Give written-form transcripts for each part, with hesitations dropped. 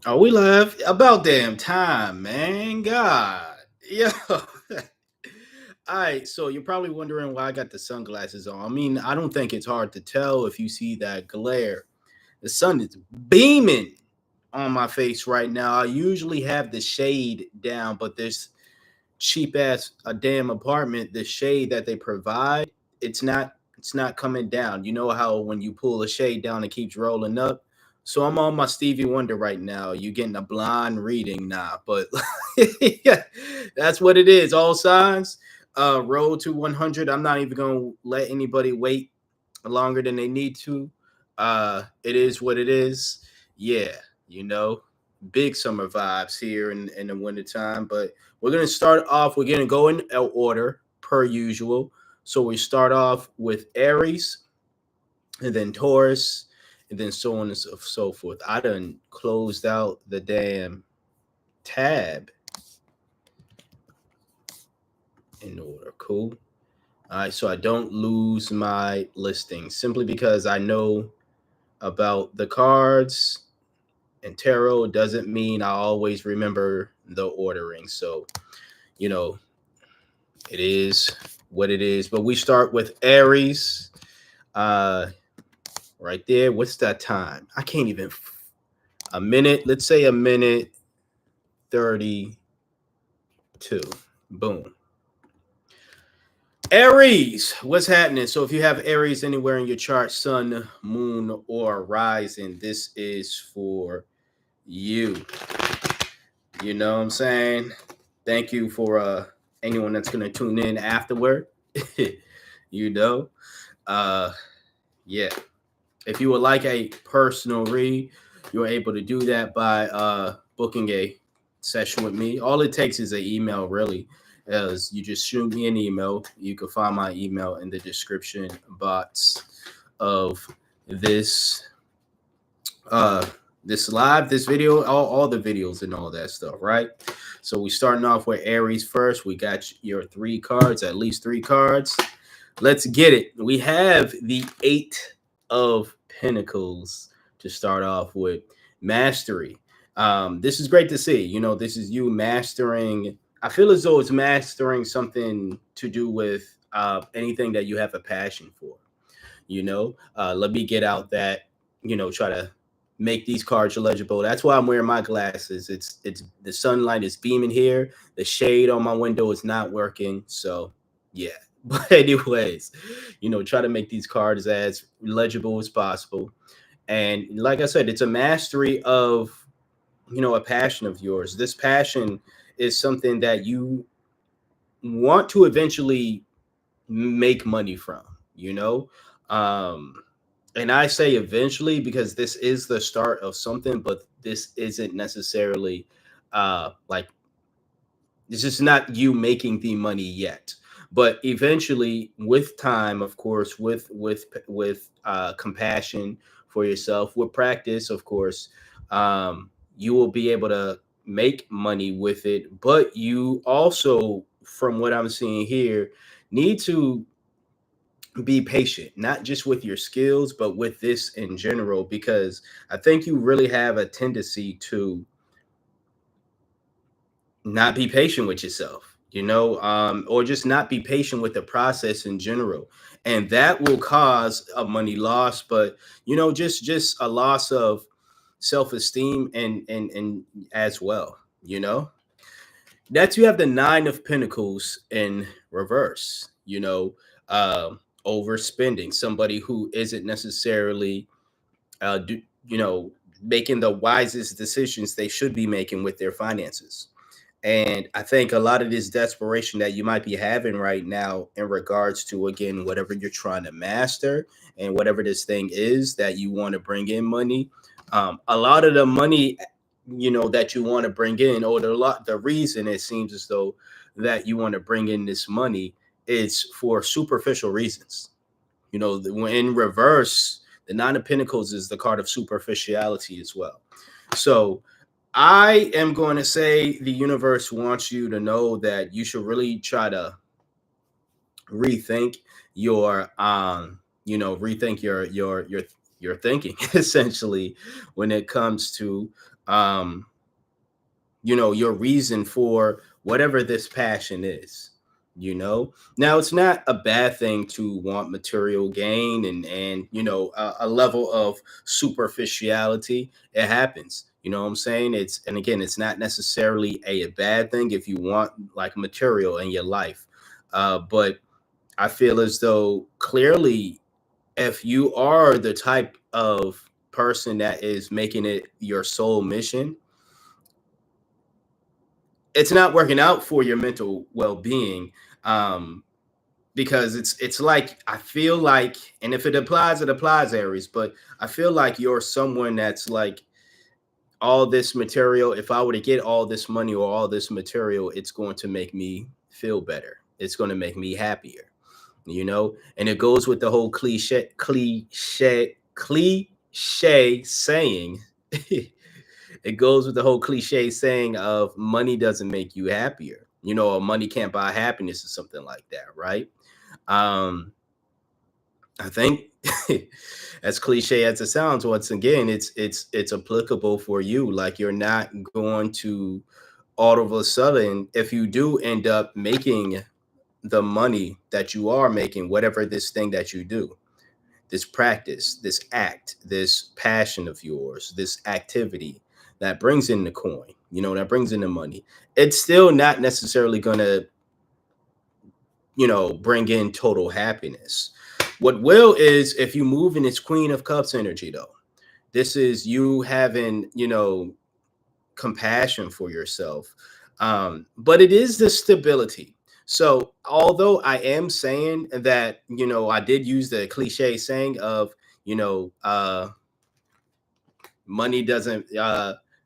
Oh, we live about damn time, man. God. Yo. All right, so you're probably wondering why I got the sunglasses on. I mean, I don't think it's hard to tell if you see that glare. The sun is beaming on my face right now. I usually have the shade down, but this cheap ass a damn apartment, the shade that they provide, it's not coming down. You know how when you pull a shade down, it keeps rolling up. So I'm on my Stevie Wonder right now. You getting a blind reading now, but yeah, that's what it is. All signs. Road to 100. I'm not even gonna let anybody wait longer than they need to. It is what it is. Yeah, you know, big summer vibes here in the wintertime. But we're gonna start off. We're gonna go in order per usual. So we start off with Aries, and then Taurus, and then so on and so forth. I done closed out the damn tab in order. Cool. All right, so I don't lose my listing simply because I know about the cards and tarot doesn't mean I always remember the ordering. So, you know, it is what it is. But we start with Aries. Uh right there. What's that time? I can't even a minute. Let's say a minute 32. Boom. Aries, what's happening? So if you have Aries anywhere in your chart, sun, moon, or rising, this is for you. You know what I'm saying? Thank you for anyone that's gonna tune in afterward. you know. Uh yeah. If you would like a personal read, you're able to do that by booking a session with me. All it takes is an email, really. As you just shoot me an email. You can find my email in the description box of this uh this video, all the videos and all that stuff, right? So we starting off with Aries first. We got your three cards, at least three cards. Let's get it. We have the Eight of Pentacles to start off with. Mastery. This is great to see. You know, this is you mastering. I feel as though it's mastering something to do with anything that you have a passion for. Let me get out that, try to make these cards legible. That's why I'm wearing my glasses. It's the sunlight is beaming here. The shade on my window is not working. So yeah. But anyways, try to make these cards as legible as possible. And like I said, it's a mastery of, a passion of yours. This passion is something that you want to eventually make money from, you know? Um, and I say eventually because this is the start of something, but this isn't necessarily like this is not you making the money yet. But eventually, with time, of course, with compassion for yourself, with practice, of course, you will be able to make money with it. But you also, from what I'm seeing here, need to be patient, not just with your skills, but with this in general, because I think you really have a tendency to not be patient with yourself, or just not be patient with the process in general. And that will cause a money loss, but just a loss of self-esteem and as well, you know. Next, you have the Nine of Pentacles in reverse. Overspending. Somebody who isn't necessarily, do, making the wisest decisions they should be making with their finances. And I think a lot of this desperation that you might be having right now in regards to, again, whatever you're trying to master and whatever this thing is that you want to bring in money, a lot of the money, that you want to bring in, or the reason it seems as though that you want to bring in this money is for superficial reasons. When in reverse, the Nine of Pentacles is the card of superficiality as well. So I am going to say the universe wants you to know that you should really try to rethink your rethink your thinking essentially when it comes to um, your reason for whatever this passion is. Now it's not a bad thing to want material gain and a level of superficiality. It happens. You know what I'm saying? And again, it's not necessarily a bad thing if you want like material in your life. But I feel as though clearly, if you are the type of person that is making it your sole mission, it's not working out for your mental well-being. um because it's like, I feel like, and if it applies, it applies, Aries, but I feel like you're someone that's like, all this material, if I were to get all this money or all this material, it's going to make me feel better, it's going to make me happier. And it goes with the whole cliche saying. It goes with the whole cliche saying of money doesn't make you happier, or money can't buy happiness or something like that, right? um I think, as cliche as it sounds, once again, it's applicable for you. Like, you're not going to, all of a sudden, if you do end up making the money that you are making, whatever this thing that you do, this practice, this act, this passion of yours, this activity that brings in the coin, that brings in the money, it's still not necessarily going to, bring in total happiness. What will is if you move in its Queen of Cups energy, though. This is you having, compassion for yourself. But it is the stability. So, although I am saying that, I did use the cliche saying of, you know, uh, money doesn't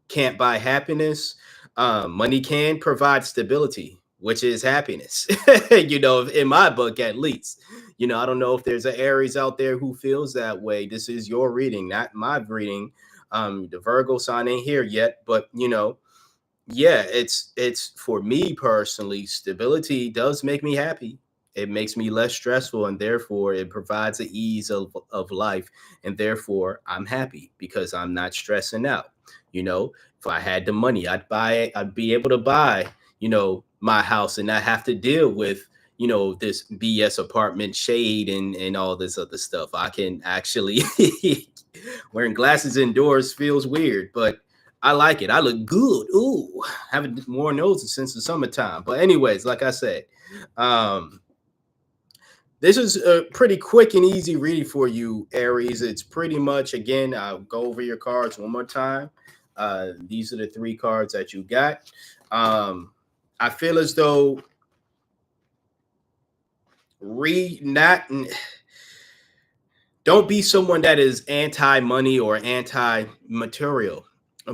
can't buy happiness. Money can provide stability, which is happiness. In my book, at least. I don't know if there's an Aries out there who feels that way. This is your reading, not my reading. The Virgo sign ain't here yet, but yeah, it's for me personally, stability does make me happy. It makes me less stressful, and therefore it provides the ease of life, and therefore I'm happy because I'm not stressing out. If I had the money, I'd be able to buy, my house and not have to deal with, this BS apartment shade and all this other stuff. I can actually wearing glasses indoors feels weird, but I like it. I look good. Ooh, haven't worn those since the summertime. But anyways, like I said, um, this is a pretty quick and easy reading for you, Aries. It's pretty much, again, I'll go over your cards one more time. These are the three cards that you got. I feel as though not don't be someone that is anti-money or anti-material,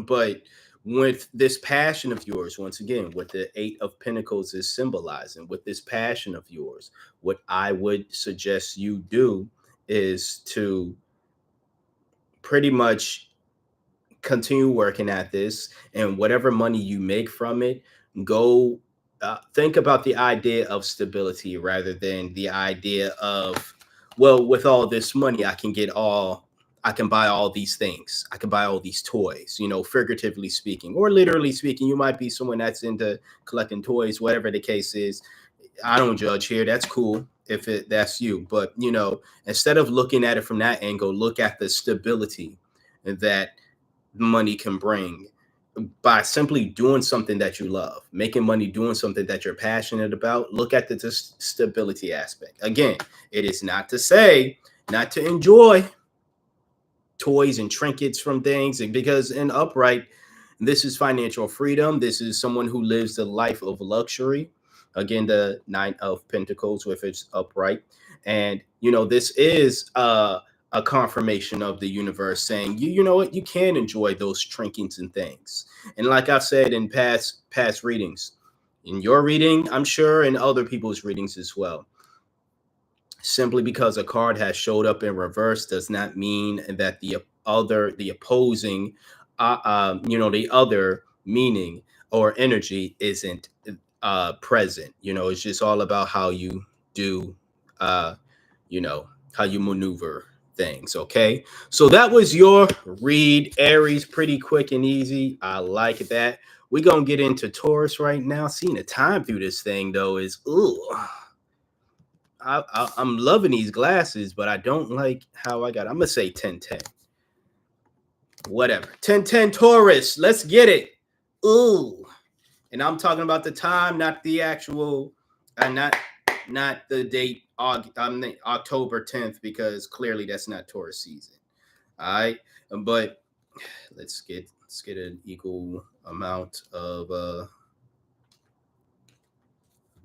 but with this passion of yours, once again, what the Eight of Pentacles is symbolizing, with this passion of yours, what I would suggest you do is to pretty much continue working at this, and whatever money you make from it, go think about the idea of stability rather than the idea of, well, with all this money I can buy all these things, I can buy all these toys, figuratively speaking, or literally speaking. You might be someone that's into collecting toys, whatever the case is. I don't judge here, that's cool if that's you, but instead of looking at it from that angle, look at the stability that money can bring by simply doing something that you love, making money doing something that you're passionate about. Look at the stability aspect. Again, it is not to say not to enjoy toys and trinkets from things, because in upright, this is financial freedom. This is someone who lives the life of luxury. Again, the Nine of Pentacles with its upright. And, this is a confirmation of the universe saying, you know what, you can enjoy those trinkets and things. And like I've said in past readings, in your reading, I'm sure, in other people's readings as well, simply because a card has showed up in reverse does not mean that the opposing, the other meaning or energy isn't present. It's just all about how you do, uh, how you maneuver things. Okay, so that was your read, Aries. Pretty quick and easy. I like that. We're gonna get into Taurus right now. Seeing the time through this thing though is I'm loving these glasses, but I don't like how I got. I'm gonna say 10-10. Whatever. 10-10 Taurus. Let's get it. Ooh. And I'm talking about the time, not the actual, not the date. October 10th, because clearly that's not Taurus season. All right, but let's get an equal amount of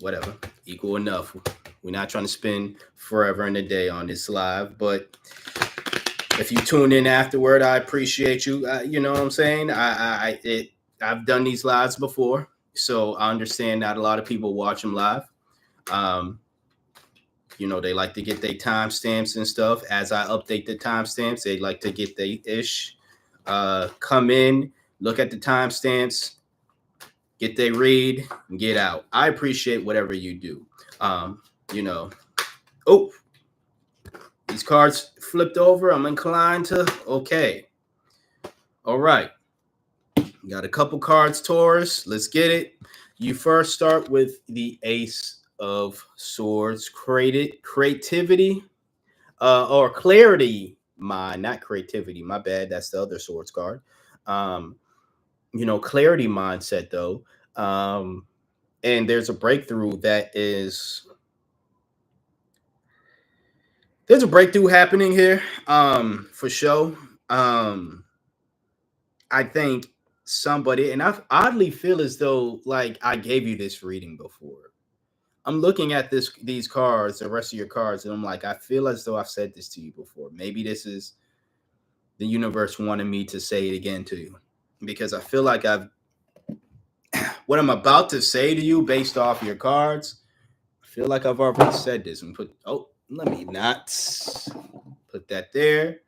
whatever, equal enough. We're not trying to spend forever in a day on this live, but if you tune in afterward, I appreciate you. You know what I'm saying? I've done these lives before, so I understand not a lot of people watch them live. You know, they like to get their timestamps and stuff. As I update the timestamps, they like to get their ish. Come in, look at the timestamps, get their read, and get out. I appreciate whatever you do. You know, oh, these cards flipped over. I'm inclined to, okay. All right. Got a couple cards, Taurus. Let's get it. You first start with the Ace of Swords. Creativity or clarity. Not creativity. My bad. That's the other Swords card. You know, clarity mindset, though. And there's a breakthrough that is... There's a breakthrough happening here, for sure. I think somebody, and I oddly feel as though like I gave you this reading before. I'm looking at these cards, the rest of your cards, and I'm like, I feel as though I've said this to you before. Maybe this is the universe wanted me to say it again to you, because I feel like what I'm about to say to you based off your cards, I feel like I've already said this. And let me not put that there.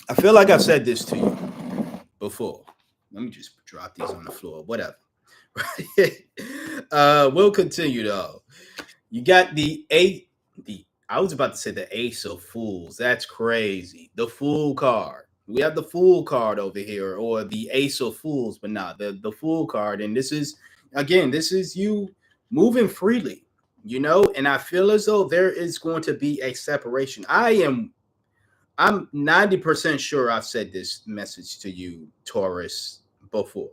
I feel like I've said this to you before. Let me just drop these on the floor. Whatever. We'll continue though. You got I was about to say the Ace of Fools. That's crazy. The Fool card. We have the Fool card over here, or the Ace of Fools, but not the Fool card. And this is you moving freely, you know, and I feel as though there is going to be a separation. I'm 90% sure I've said this message to you, Taurus, before.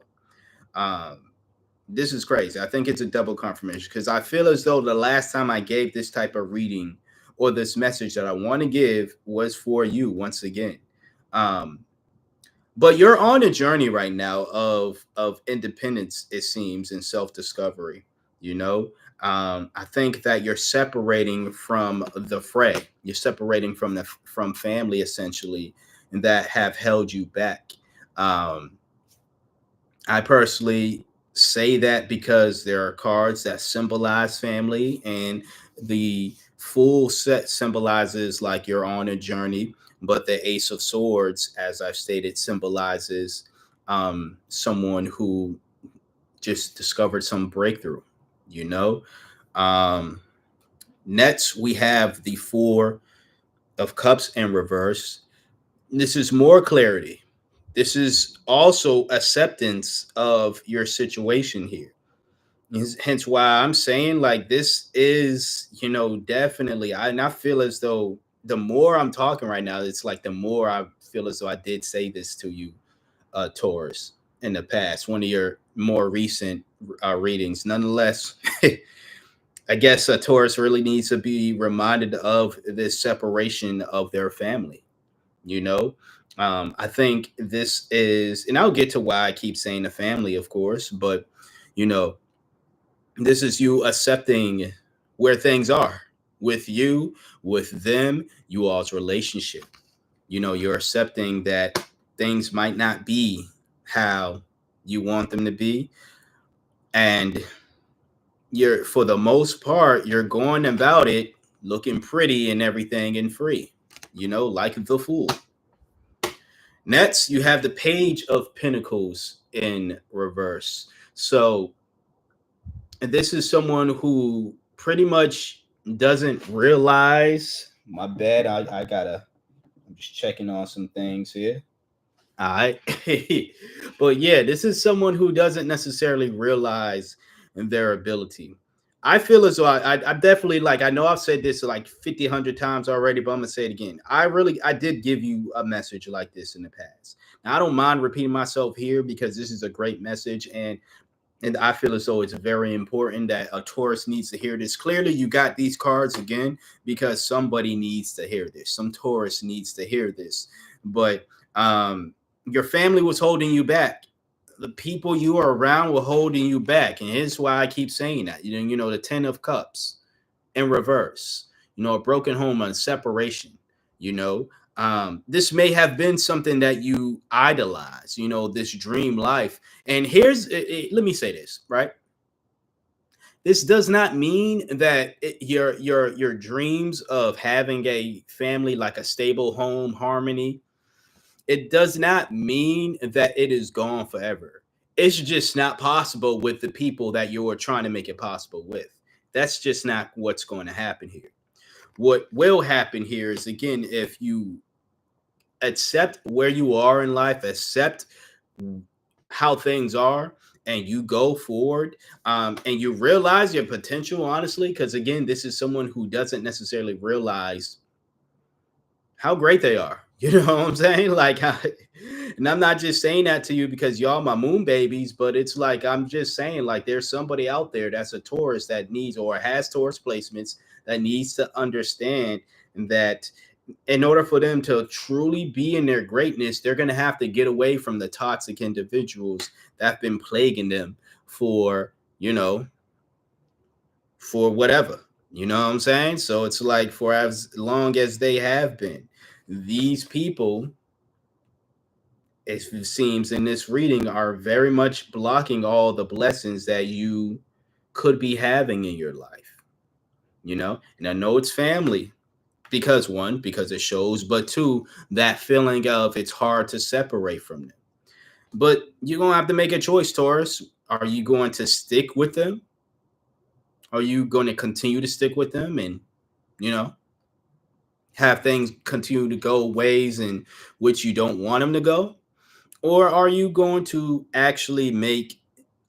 This is crazy. I think it's a double confirmation, because I feel as though the last time I gave this type of reading or this message that I want to give was for you once again. But you're on a journey right now of independence, it seems, and self-discovery, you know. I think that you're separating from the fray. You're separating from family, essentially, and that have held you back. I personally say that because there are cards that symbolize family, and the Fool set symbolizes like you're on a journey, but the Ace of Swords, as I've stated, symbolizes someone who just discovered some breakthrough, you know. Next, we have the Four of Cups in reverse. This is more clarity. This is also acceptance of your situation here. Hence why I'm saying like this is, you know, definitely. I feel as though the more I'm talking right now, it's like the more I feel as though I did say this to you, Taurus, in the past, one of your more recent readings. Nonetheless, I guess Taurus really needs to be reminded of this separation of their family. You know, I think this is, and I'll get to why I keep saying the family, of course, but you know, this is you accepting where things are with you, with them, you all's relationship. You know, you're accepting that things might not be how you want them to be. And for the most part, you're going about it looking pretty and everything and free, you know, like the Fool. Next, you have the Page of Pentacles in reverse. So this is someone who pretty much doesn't realize My bad. I'm just checking on some things here. All right. But yeah, this is someone who doesn't necessarily realize their ability. I feel as though I definitely, like, I know I've said this like 50, 100 times already, but I'm going to say it again. I did give you a message like this in the past. Now, I don't mind repeating myself here because this is a great message. And I feel as though it's very important that a Taurus needs to hear this. Clearly, you got these cards again because somebody needs to hear this. Some Taurus needs to hear this. But your family was holding you back. The people you are around were holding you back. And here's why I keep saying that. You know, the 10 of Cups in reverse, a broken home, a separation, this may have been something that you idolize, this dream life. And let me say this, right? This does not mean that your dreams of having a family, like a stable home, harmony, it does not mean that it is gone forever. It's just not possible with the people that you're trying to make it possible with. That's just not what's going to happen here. What will happen here is, again, if you accept where you are in life, accept how things are, and you go forward, and you realize your potential, honestly, because again, this is someone who doesn't necessarily realize how great they are. You know what I'm saying? Like, and I'm not just saying that to you because y'all my moon babies, but it's like, I'm just saying, like, there's somebody out there that's a Taurus that needs, or has Taurus placements, that needs to understand that in order for them to truly be in their greatness, they're going to have to get away from the toxic individuals that have been plaguing them for, for whatever. You know what I'm saying? So it's like, for as long as they have been, these people, it seems in this reading, are very much blocking all the blessings that you could be having in your life. And I know it's family, because one, because it shows, but two, that feeling of it's hard to separate from them. But you're going to have to make a choice, Taurus. Are you going to stick with them? Are you going to continue to stick with them and, have things continue to go ways in which you don't want them to go? Or are you going to actually make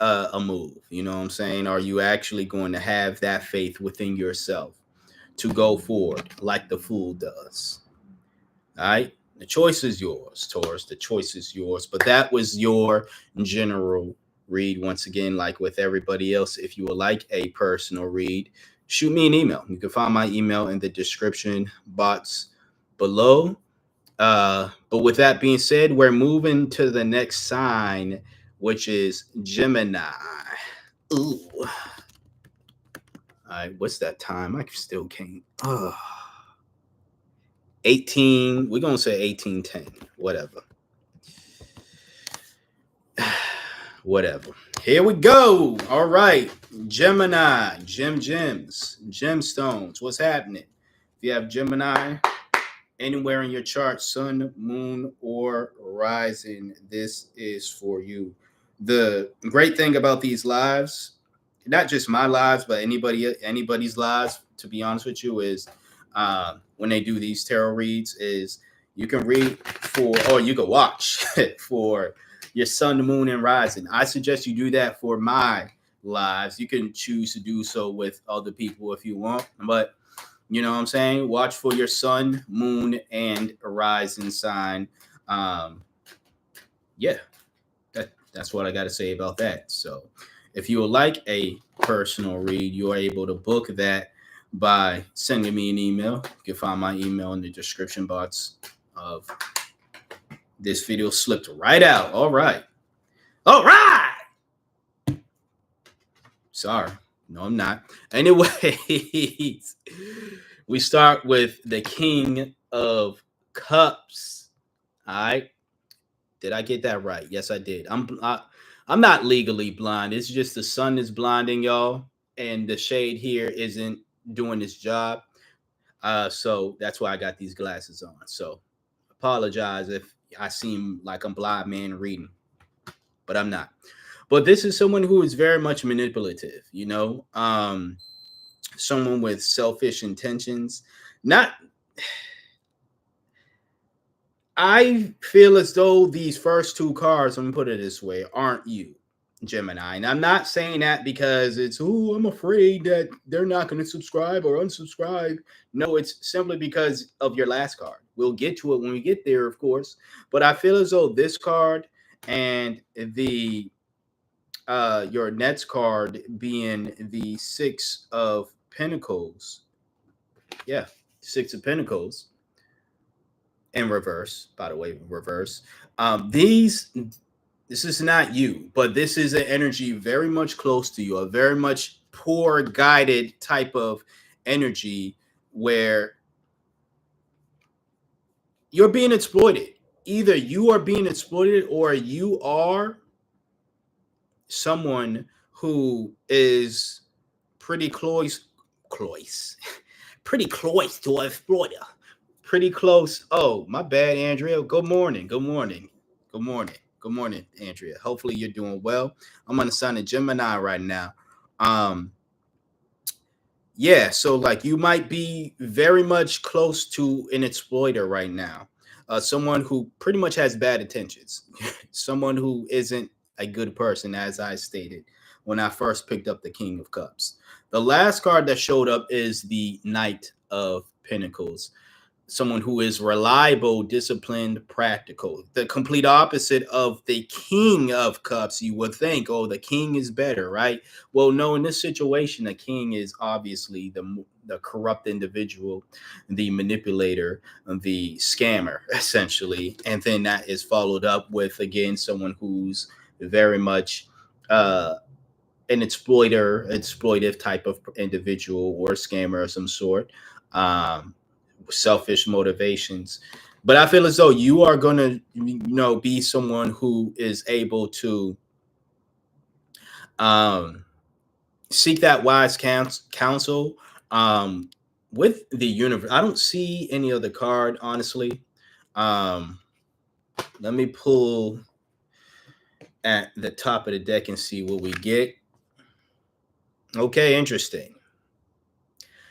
a move? You know what I'm saying? Are you actually going to have that faith within yourself to go forward like the Fool does? All right. The choice is yours, Taurus. The choice is yours. But that was your general read. Once again, like with everybody else, if you would like a personal read, shoot me an email. You can find my email in the description box below. But with that being said, we're moving to the next sign, which is Gemini. Ooh. All right. What's that time? I still can't. 18, we're gonna say 1810, whatever. Here we go. All right, Gemini, gems, gemstones. What's happening? If you have Gemini anywhere in your chart, sun, moon, or rising, this is for you. The great thing about these lives, not just my lives, but anybody's lives, to be honest with you, is when they do these tarot reads, is you can read or you can watch for your sun, moon, and rising. I suggest you do that for my lives. You can choose to do so with other people if you want, but you know what I'm saying? Watch for your sun, moon, and rising sign. Yeah, that's what I got to say about that. So if you would like a personal read, you are able to book that by sending me an email. You can find my email in the description box of this video. Slipped right out. All right. Sorry. No, I'm not. Anyways, we start with the King of Cups. All right. Did I get that right? Yes, I did. I'm not legally blind. It's just the sun is blinding y'all, and the shade here isn't doing its job. So that's why I got these glasses on. So apologize if I seem like I'm blind man reading, but I'm not. But this is someone who is very much manipulative, someone with selfish intentions. Not I feel as though these first two cards, let me put it this way, aren't you, Gemini. And I'm not saying that because it's, oh, I'm afraid that they're not going to subscribe or unsubscribe. No, it's simply because of your last card. We'll get to it when we get there, of course. But I feel as though this card and the your next card being the Six of Pentacles. Yeah, Six of Pentacles in reverse, by the way, reverse. This is not you, but this is an energy very much close to you, a very much poor guided type of energy where you're being exploited. Either you are being exploited or you are someone who is pretty close, pretty close to a exploiter. Pretty close. Oh, my bad, Andrea. Good morning. Good morning. Good morning. Good morning, Andrea. Hopefully you're doing well. I'm on the sign of Gemini right now. Yeah, so like you might be very much close to an exploiter right now. Someone who pretty much has bad intentions. Someone who isn't a good person, as I stated when I first picked up the King of Cups. The last card that showed up is the Knight of Pentacles, someone who is reliable, disciplined, practical. The complete opposite of the King of Cups. You would think, oh, the king is better, right? Well, no, in this situation, the king is obviously the corrupt individual, the manipulator, the scammer, essentially. And then that is followed up with, again, someone who's very much an exploitive type of individual or scammer of some sort. Selfish motivations. But I feel as though you are going to, be someone who is able to seek that wise counsel with the universe. I don't see any other card, honestly. Let me pull at the top of the deck and see what we get. Okay, interesting.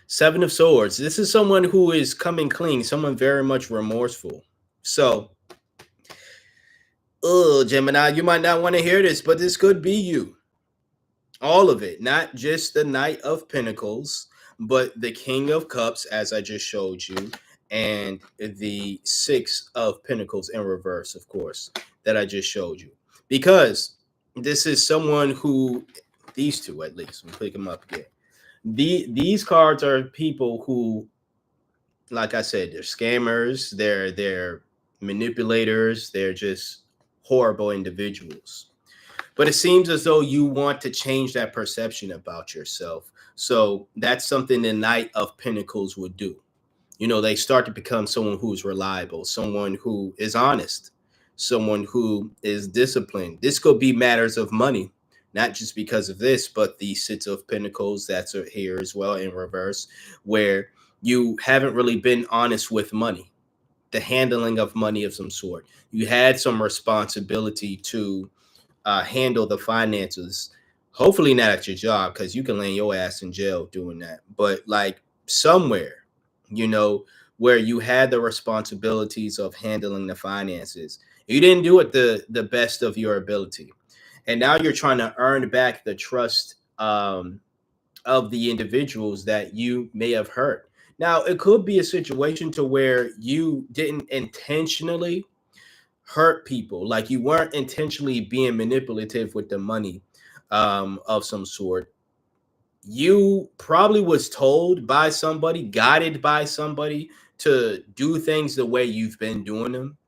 Seven of Swords. This is someone who is coming clean, someone very much remorseful. So, Gemini, you might not want to hear this, but this could be you. All of it, not just the Knight of Pentacles, but the King of Cups, as I just showed you, and the Six of Pentacles in reverse, of course, that I just showed you. Because this is someone who, these two at least, we'll pick them up again. These cards are people who, like I said, they're scammers, they're manipulators, they're just horrible individuals. But it seems as though you want to change that perception about yourself. So that's something the Knight of Pentacles would do. They start to become someone who's reliable, someone who is honest, someone who is disciplined. This could be matters of money, not just because of this, but the Six of Pentacles that's here as well in reverse, where you haven't really been honest with money, the handling of money of some sort. You had some responsibility to handle the finances. Hopefully not at your job, because you can land your ass in jail doing that. But like somewhere, where you had the responsibilities of handling the finances. You didn't do it the best of your ability. And now you're trying to earn back the trust of the individuals that you may have hurt. Now, it could be a situation to where you didn't intentionally hurt people, like you weren't intentionally being manipulative with the money of some sort. You probably was told by somebody, guided by somebody to do things the way you've been doing them.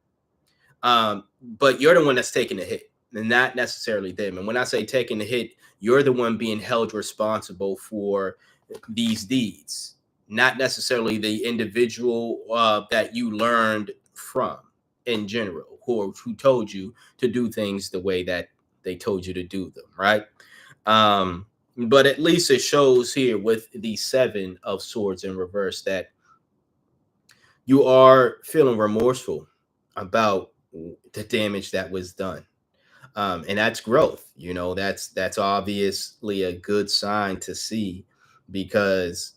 But you're the one that's taking the hit, and not necessarily them. And when I say taking the hit, you're the one being held responsible for these deeds, not necessarily the individual that you learned from in general, who told you to do things the way that they told you to do them, right? But at least it shows here with the Seven of Swords in reverse that you are feeling remorseful about the damage that was done. And that's growth. That's obviously a good sign to see, because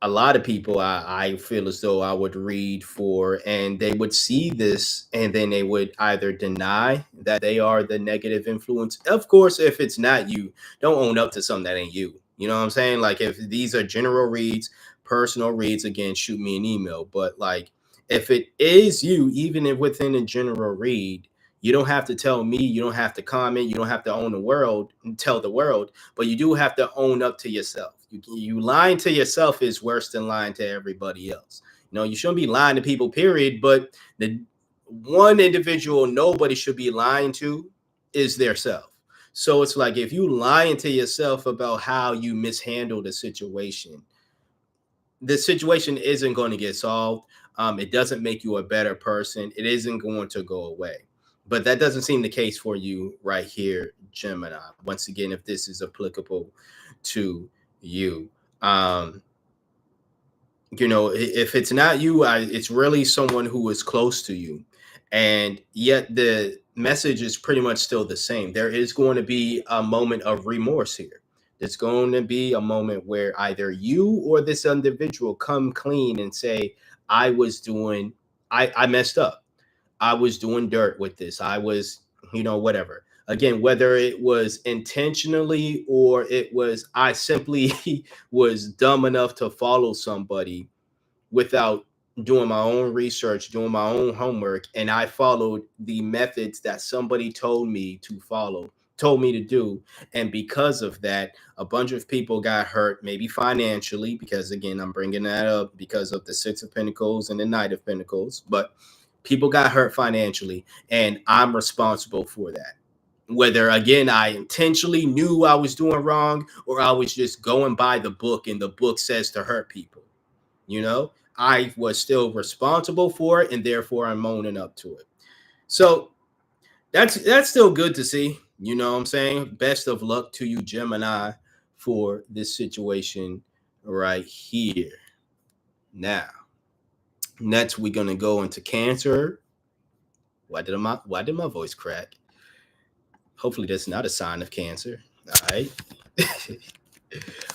a lot of people I feel as though I would read for, and they would see this and then they would either deny that they are the negative influence. Of course, if it's not you, don't own up to something that ain't you. You know what I'm saying? Like, if these are general reads, personal reads, again, shoot me an email. But like, if it is you, even if within a general read, you don't have to tell me, you don't have to comment, you don't have to own the world and tell the world, but you do have to own up to yourself. You lying to yourself is worse than lying to everybody else. You know, you shouldn't be lying to people, period. But the one individual nobody should be lying to is their self. So it's like, if you lying to yourself about how you mishandled a situation, the situation isn't going to get solved. It doesn't make you a better person. It isn't going to go away. But that doesn't seem the case for you right here, Gemini. Once again, if this is applicable to you, you know, if it's not you, it's really someone who is close to you. And yet the message is pretty much still the same. There is going to be a moment of remorse here. There's going to be a moment where either you or this individual come clean and say, I was doing, I messed up. I was doing dirt with this. I was, you know, whatever. Again, whether it was intentionally or it was, I simply was dumb enough to follow somebody without doing my own research, doing my own homework, and I followed the methods that somebody told me to follow, told me to do. And because of that, a bunch of people got hurt, maybe financially, because again, I'm bringing that up because of the Six of Pentacles and the Knight of Pentacles, but people got hurt financially, and I'm responsible for that. Whether, again, I intentionally knew I was doing wrong or I was just going by the book and the book says to hurt people, you know, I was still responsible for it, and therefore I'm owning up to it. So that's still good to see. You know what I'm saying? Best of luck to you, Gemini, for this situation right here. Now, next we're gonna go into Cancer. Why did my voice crack? Hopefully that's not a sign of Cancer. All right.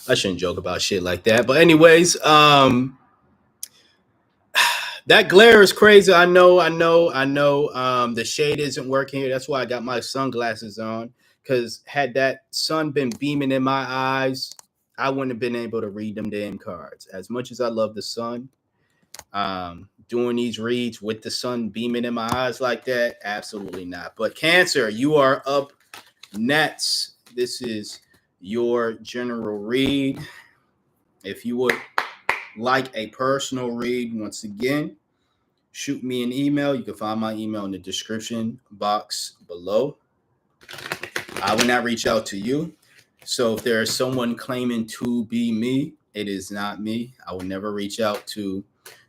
I shouldn't joke about shit like that. But anyways, that glare is crazy. I know. The shade isn't working here. That's why I got my sunglasses on. Because had that sun been beaming in my eyes, I wouldn't have been able to read them damn cards. As much as I love the sun, doing these reads with the sun beaming in my eyes like that, absolutely not. But Cancer, you are up next. This is your general read. If you would like a personal read, once again, shoot me an email. You can find my email in the description box below. I will not reach out to you. So if there is someone claiming to be me, it is not me. I will never reach out to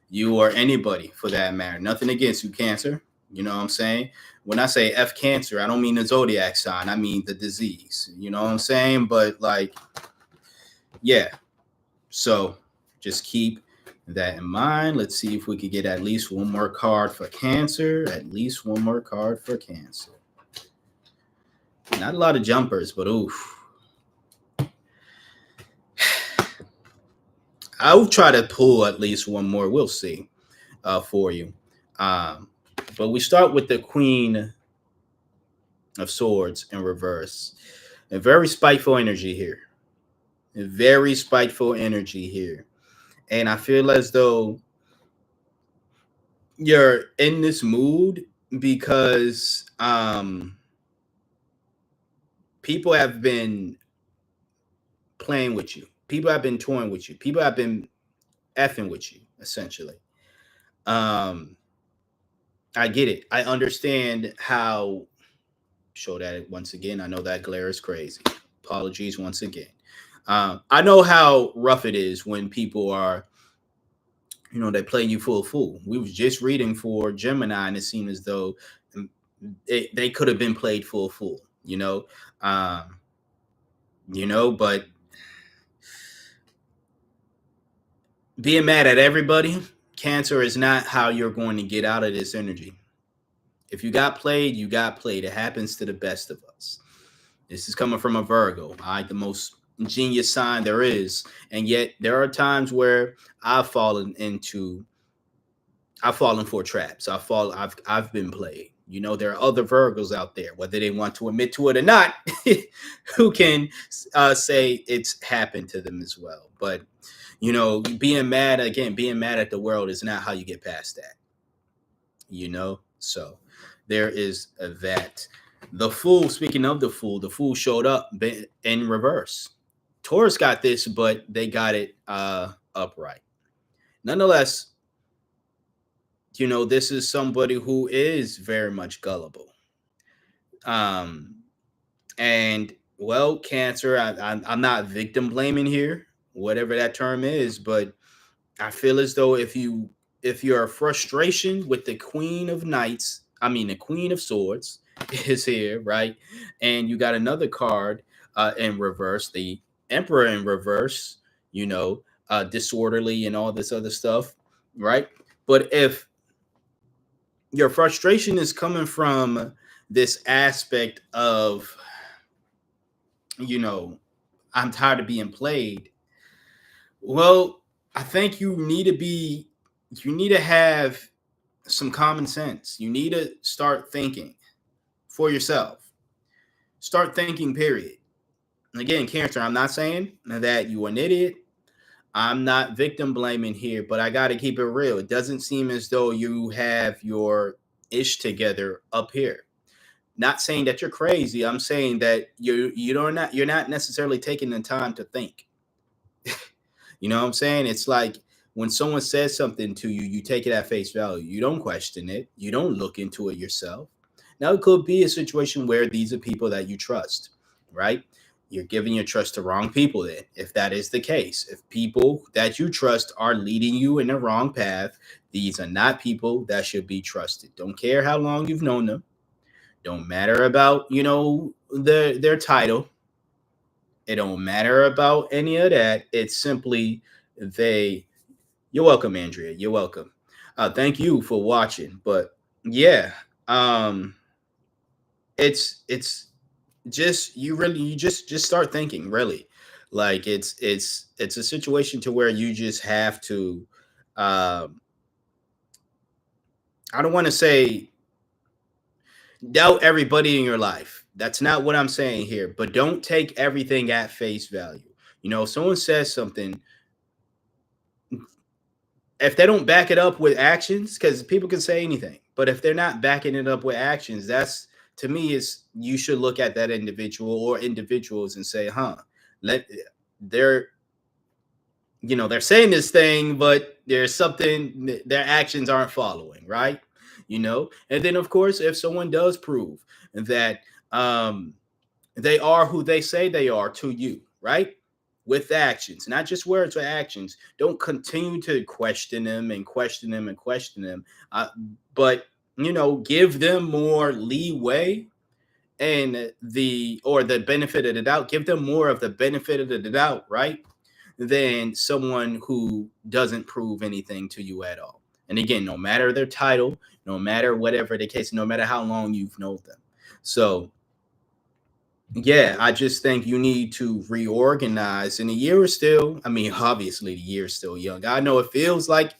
you or anybody for that matter. Nothing against you, Cancer. You know what I'm saying? When I say F Cancer, I don't mean the zodiac sign. I mean the disease. You know what I'm saying? But like, yeah. So just keep that in mind. Let's see if we could get at least one more card for Cancer. At least one more card for Cancer. Not a lot of jumpers, but oof. I'll try to pull at least one more. We'll see for you. But we start with the Queen of Swords in reverse. A very spiteful energy here. A very spiteful energy here. And I feel as though you're in this mood because people have been playing with you. People have been toying with you. People have been effing with you, essentially. I get it. I understand how. Show that once again. I know that glare is crazy. Apologies once again. I know how rough it is when people are, you know, they play you full fool. We was just reading for Gemini, and it seemed as though they could have been played full fool. But being mad at everybody, Cancer, is not how you're going to get out of this energy. If you got played, you got played. It happens to the best of us. This is coming from a Virgo. The most genius sign there is. And yet there are times where I've fallen for traps. I've been played. You know, there are other Virgos out there, whether they want to admit to it or not, who can say it's happened to them as well. But you know, being mad at the world is not how you get past that. You know, so there is that. The Fool. Speaking of the Fool showed up in reverse. Taurus got this, but they got it upright. Nonetheless, you know, this is somebody who is very much gullible. Um, and well, Cancer, I'm not victim blaming here, whatever that term is, but I feel as though if your frustration with the Queen of Knights, I mean the Queen of Swords, is here, right? And you got another card in reverse, the Emperor in reverse, you know, disorderly and all this other stuff, right? But if your frustration is coming from this aspect of, you know, I'm tired of being played. Well, I think you need to have some common sense. You need to start thinking for yourself. Start thinking, period. Again, Cancer, I'm not saying that you are an idiot. I'm not victim blaming here, but I got to keep it real. It doesn't seem as though you have your ish together up here. Not saying that you're crazy. I'm saying that you're not necessarily taking the time to think. You know what I'm saying? It's like when someone says something to you, you take it at face value. You don't question it. You don't look into it yourself. Now, it could be a situation where these are people that you trust, right? You're giving your trust to wrong people then, if that is the case. If people that you trust are leading you in the wrong path, these are not people that should be trusted. Don't care how long you've known them. Don't matter about, you know, their title. It don't matter about any of that. It's simply they. You're welcome, Andrea. You're welcome. Thank you for watching. But yeah, it's just you just start thinking really, like it's a situation to where you just have to. Um, I don't want to say doubt everybody in your life. That's not what I'm saying here. But don't take everything at face value. You know, if someone says something, if they don't back it up with actions, because people can say anything, but if they're not backing it up with actions, that's to me is you should look at that individual or individuals and say, let they're you know they're saying this thing, but there's something their actions aren't following, right? You know, and then of course, if someone does prove that um they are who they say they are to you, right? With actions, not just words, but actions. Don't continue to question them and question them and question them. But you know, give them more leeway and the benefit of the doubt. Give them more of the benefit of the doubt, right? Than someone who doesn't prove anything to you at all. And again, no matter their title, no matter whatever the case, no matter how long you've known them. So yeah, I just think you need to reorganize. And the year is still, I mean, obviously the year is still young. I know it feels like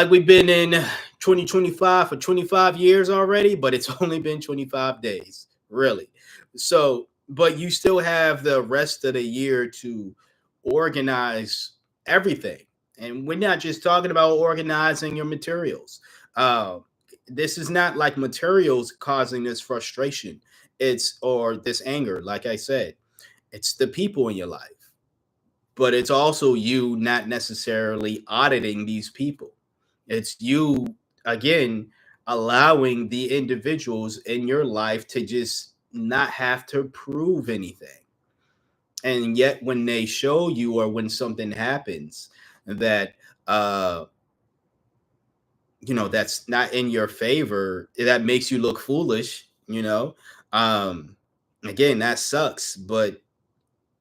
we've been in 2025 for 25 years already, but it's only been 25 days, really. So, but you still have the rest of the year to organize everything. And we're not just talking about organizing your materials. Uh, this is not like materials causing this frustration. It's or this anger, like I said, it's the people in your life, but it's also you not necessarily auditing these people. It's you again allowing the individuals in your life to just not have to prove anything. And yet when they show you or when something happens that uh you know that's not in your favor, that makes you look foolish, you know. Um again, that sucks, but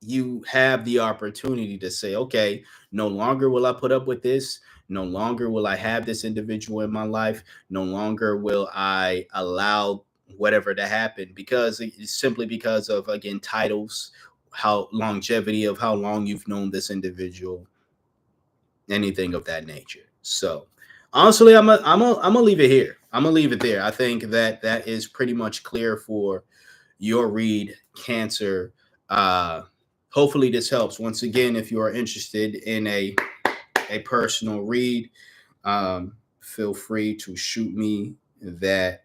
you have the opportunity to say, okay, no longer will I put up with this. No longer will I have this individual in my life. No longer will I allow whatever to happen because it's simply because of, again, titles, how longevity of how long you've known this individual, anything of that nature. So honestly, I'm gonna leave it here. I'm gonna leave it there. I think that that is pretty much clear for your read, Cancer. Hopefully this helps. Once again, if you are interested in a personal read, feel free to shoot me that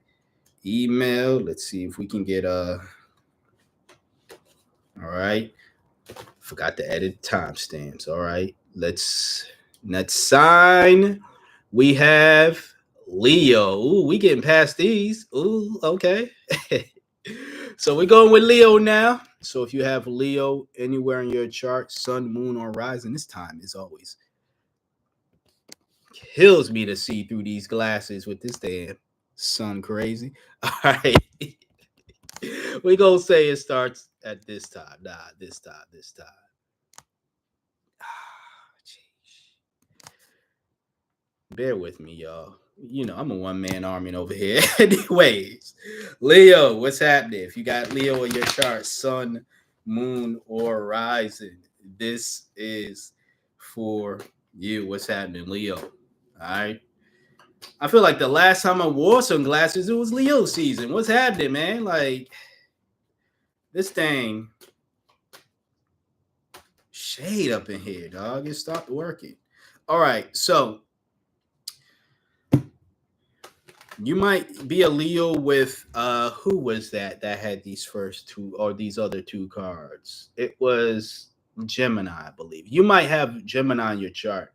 email. Let's see if we can get all right. Forgot to edit timestamps. All right. Let's sign. We have Leo. Ooh, we getting past these. Ooh, okay. So we're going with Leo now. So if you have Leo anywhere in your chart, sun, moon, or rising, this time is always kills me to see through these glasses with this damn sun crazy. All right. We gonna say it starts at this time. Nah, this time. Bear with me, y'all. You know, I'm a one-man army over here. Anyways, Leo, what's happening? If you got Leo in your chart, sun, moon, or rising, this is for you. What's happening, Leo? All right. I feel like the last time I wore sunglasses, it was Leo season. What's happening, man? Like, this thing, shade up in here, dog. It stopped working. All right, so you might be a Leo with who was that had these first two or these other two cards? It was Gemini, I believe. You might have Gemini in your chart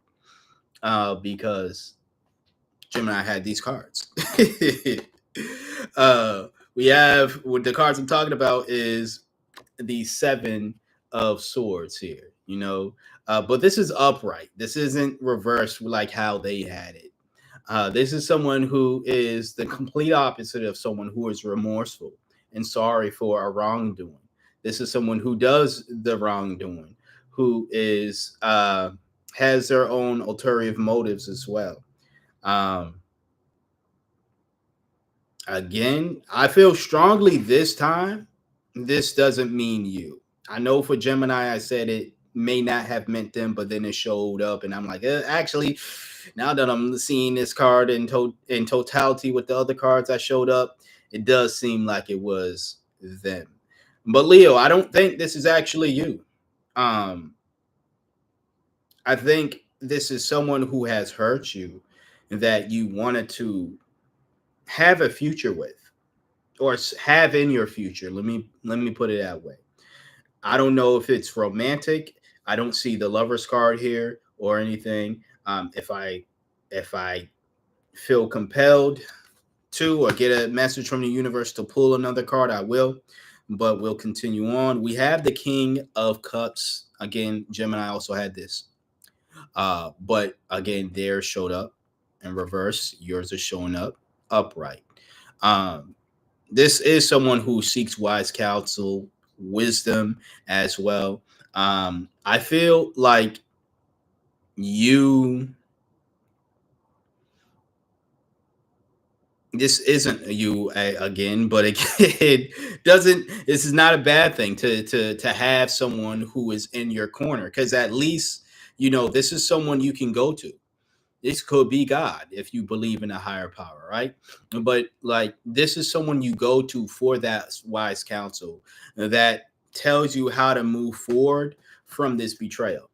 because Gemini had these cards. We have what the cards I'm talking about is the Seven of Swords here, you know. But this is upright. This isn't reversed like how they had it. This is someone who is the complete opposite of someone who is remorseful and sorry for a wrongdoing. This is someone who does the wrongdoing, who is has their own ulterior motives as well. Um, Again, I feel strongly this time. This doesn't mean you. I know for Gemini, I said it may not have meant them, but then it showed up, and I'm like, actually, now that I'm seeing this card in totality with the other cards I showed up, it does seem like it was them. But Leo, I don't think this is actually you. Um, I think this is someone who has hurt you that you wanted to have a future with or have in your future. Let me put it that way. I don't know if it's romantic. I don't see the Lover's card here or anything. If I feel compelled to or get a message from the universe to pull another card, I will. But we'll continue on. We have the King of Cups. Again, Gemini also had this. But again, theirs showed up in reverse. Yours is showing up upright. This is someone who seeks wise counsel, wisdom as well. I feel like you this isn't you again, but it doesn't. This is not a bad thing to have someone who is in your corner because at least you know this is someone you can go to. This could be God if you believe in a higher power, right? But like this is someone you go to for that wise counsel that tells you how to move forward from this betrayal.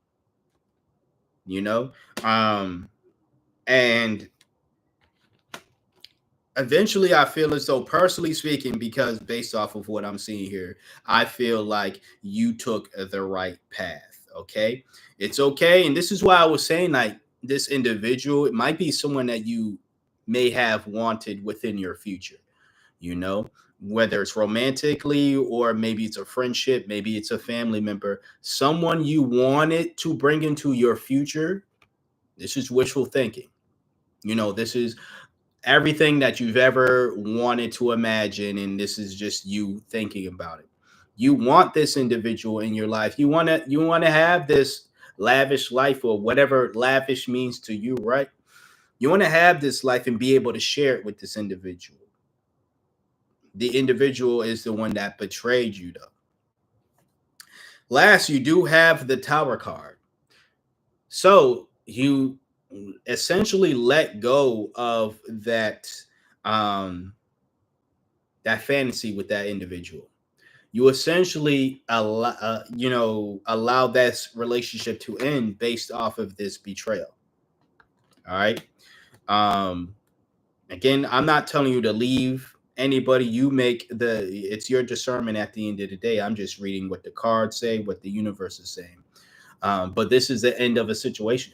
You know, and eventually I feel as though personally speaking, because based off of what I'm seeing here, I feel like you took the right path. Okay. It's okay. And this is why I was saying like this individual, it might be someone that you may have wanted within your future, you know, whether it's romantically or maybe it's a friendship, maybe it's a family member, someone you wanted to bring into your future. This is wishful thinking. You know, this is everything that you've ever wanted to imagine, and this is just you thinking about it. You want this individual in your life. You want to have this lavish life or whatever lavish means to you, right? You want to have this life and be able to share it with this individual. The individual is the one that betrayed you, though. Last, you do have the Tower card. So you essentially let go of that fantasy with that individual. You essentially allow that relationship to end based off of this betrayal. All right. Um, Again, I'm not telling you to leave anybody. It's your discernment at the end of the day. I'm just reading what the cards say, what the universe is saying. But this is the end of a situation,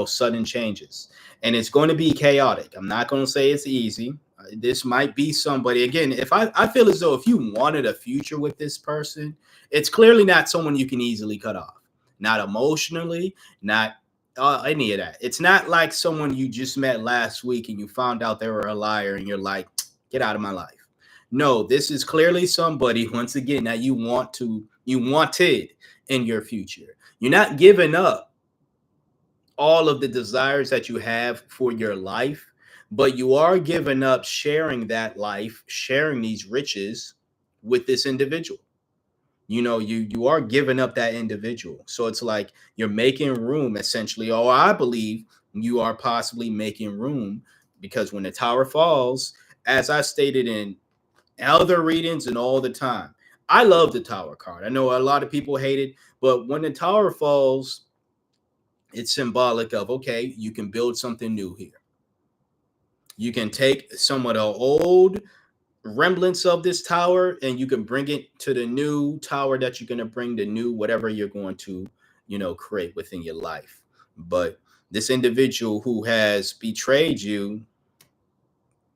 sudden changes. And it's going to be chaotic. I'm not going to say it's easy. This might be somebody, again, if I feel as though if you wanted a future with this person, it's clearly not someone you can easily cut off. Not emotionally, not any of that. It's not like someone you just met last week and you found out they were a liar and you're like, get out of my life. No, this is clearly somebody, once again, that you wanted in your future. You're not giving up all of the desires that you have for your life, but you are giving up sharing that life, sharing these riches with this individual. You are giving up that individual. So it's like you're making room essentially, or I believe you are possibly making room, because when the Tower falls, as I stated in other readings and all the time, I love the Tower card. I know a lot of people hate it, but when the Tower falls, it's symbolic of, okay, you can build something new here. You can take some of the old remnants of this tower and you can bring it to the new tower that you're going to bring, the new whatever you're going to, create within your life. But this individual who has betrayed you,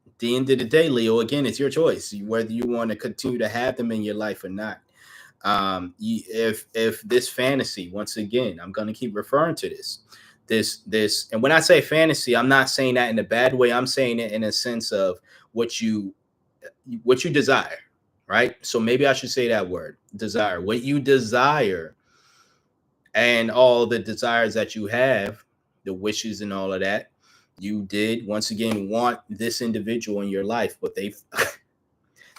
at the end of the day, Leo, again, it's your choice whether you want to continue to have them in your life or not. If this fantasy, once again, I'm going to keep referring to this, and when I say fantasy, I'm not saying that in a bad way. I'm saying it in a sense of what you desire, right? So maybe I should say that word, desire. What you desire and all the desires that you have, the wishes and all of that, you did once again want this individual in your life, but they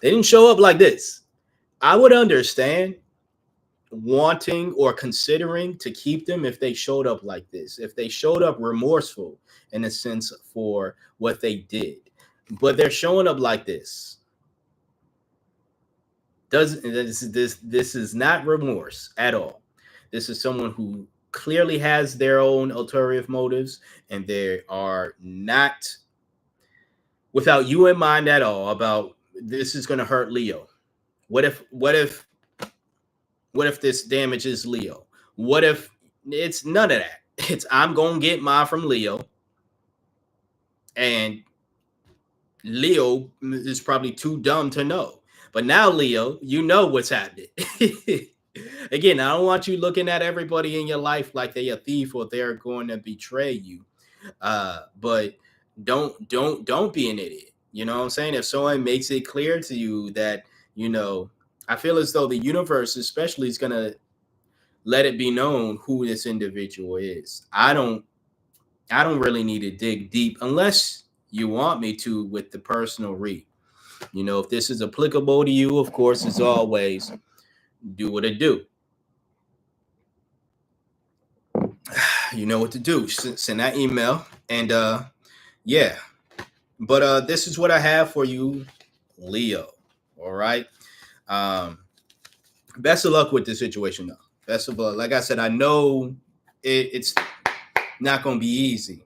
didn't show up like this. I would understand wanting or considering to keep them if they showed up like this, if they showed up remorseful in a sense for what they did, but they're showing up like this. This is not remorse at all. This is someone who clearly has their own ulterior motives, and they are not without you in mind at all about this is going to hurt Leo. What if this damages Leo? What if it's none of that? It's I'm going to get mine from Leo, and Leo is probably too dumb to know. But now, Leo, you know what's happening. Again, I don't want you looking at everybody in your life like they're a thief or they're going to betray you. But don't be an idiot. You know what I'm saying? If someone makes it clear to you that, I feel as though the universe especially is going to let it be known who this individual is. I don't really need to dig deep unless you want me to with the personal read. If this is applicable to you, of course, as always, do what it do. You know what to do. Send that email. And yeah. But this is what I have for you, Leo. All right. Best of luck with the situation, though. Best of luck. Like I said, I know it's not going to be easy.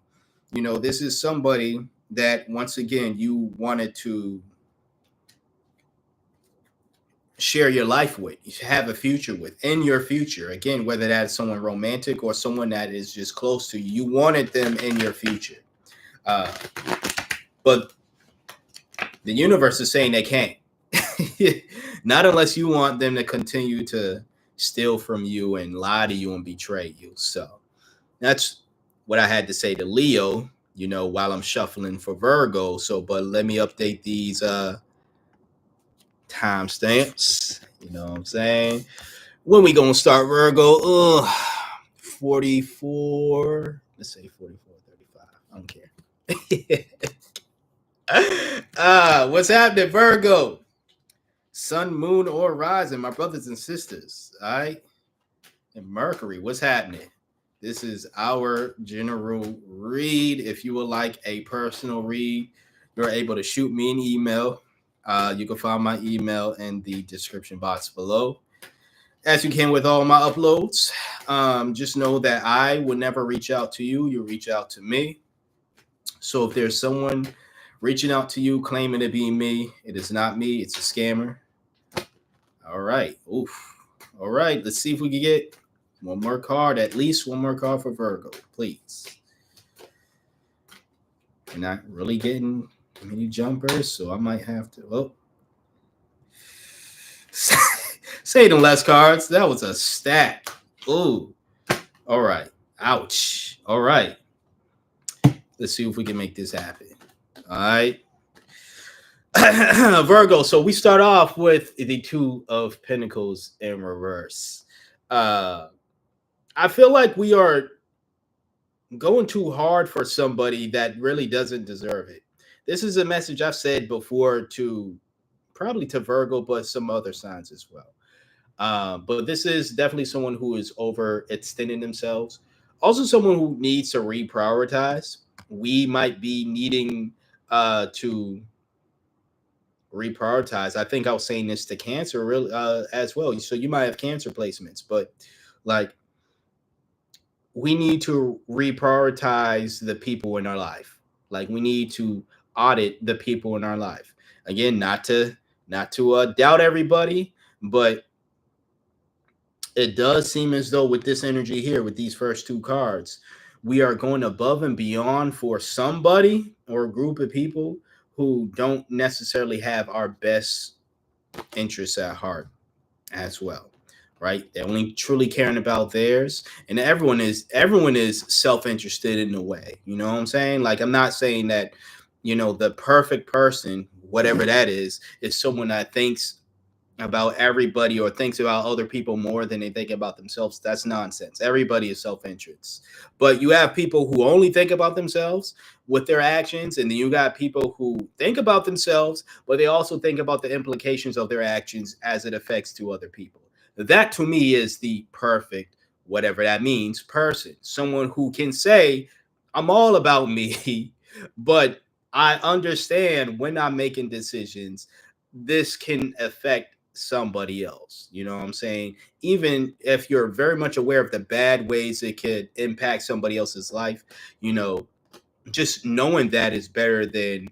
This is somebody that, once again, you wanted to share your life with, have a future with, in your future. Again, whether that's someone romantic or someone that is just close to you, you wanted them in your future. But the universe is saying they can't. Not unless you want them to continue to steal from you and lie to you and betray you. So that's what I had to say to Leo, while I'm shuffling for Virgo. So, but let me update these timestamps. You know what I'm saying? When we gonna start, Virgo? 44. Let's say 44, 35. I don't care. What's happening, Virgo? Sun, moon, or rising, my brothers and sisters. All right. And Mercury, what's happening? This is our general read. If you would like a personal read, you're able to shoot me an email. You can find my email in the description box below. As you can with all my uploads, just know that I will never reach out to you. You reach out to me. So if there's someone reaching out to you claiming to be me, it is not me. It's a scammer. All right. Oof. All right. Let's see if we can get one more card, at least one more card for Virgo, please. You're not really getting many jumpers, so I might have to. Oh. Say them less cards. That was a stack. Ooh. All right. Ouch. All right. Let's see if we can make this happen. All right. Virgo. So we start off with the Two of Pentacles in reverse. I feel like we are going too hard for somebody that really doesn't deserve it. This is a message I've said before to probably to Virgo, but some other signs as well. But this is definitely someone who is overextending themselves. Also, someone who needs to reprioritize. We might be needing to reprioritize. I think I was saying this to Cancer really as well. So you might have Cancer placements, but like we need to reprioritize the people in our life. Like we need to audit the people in our life. Again, not to doubt everybody, but it does seem as though with this energy here, with these first two cards, we are going above and beyond for somebody or a group of people who don't necessarily have our best interests at heart as well. Right? They're only truly caring about theirs, and everyone is self-interested in a way. You know what I'm saying? Like I'm not saying that, the perfect person, whatever that is someone that thinks about everybody or thinks about other people more than they think about themselves. That's nonsense. Everybody is self-interest. But you have people who only think about themselves with their actions, and then you got people who think about themselves, but they also think about the implications of their actions as it affects to other people. That to me is the perfect, whatever that means, person. Someone who can say, I'm all about me, but I understand when I'm making decisions, this can affect somebody else. You know what I'm saying? Even if you're very much aware of the bad ways it could impact somebody else's life, just knowing that is better than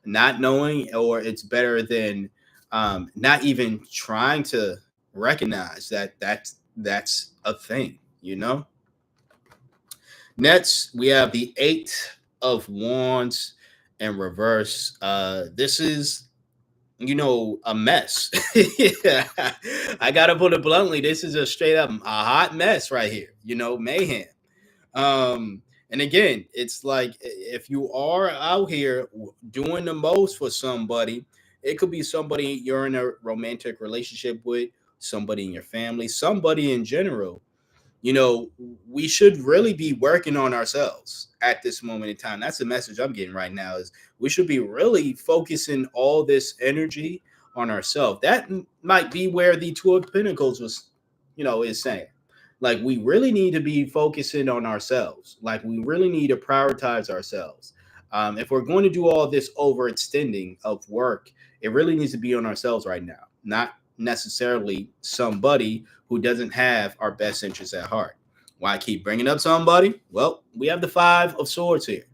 not knowing, or it's better than not even trying to recognize that that's a thing. Next, we have the Eight of Wands in reverse. This is a mess. Yeah. I gotta put it bluntly. This is a straight up a hot mess right here. Mayhem. And again, it's like if you are out here doing the most for somebody, it could be somebody you're in a romantic relationship with, somebody in your family, somebody in general. We should really be working on ourselves at this moment in time. That's the message I'm getting right now, is we should be really focusing all this energy on ourselves. That might be where the Two of Pentacles was, is saying. Like, we really need to be focusing on ourselves. Like, we really need to prioritize ourselves. If we're going to do all this overextending of work, it really needs to be on ourselves right now, not necessarily somebody who doesn't have our best interests at heart. Why I keep bringing up somebody? Well, we have the Five of Swords here.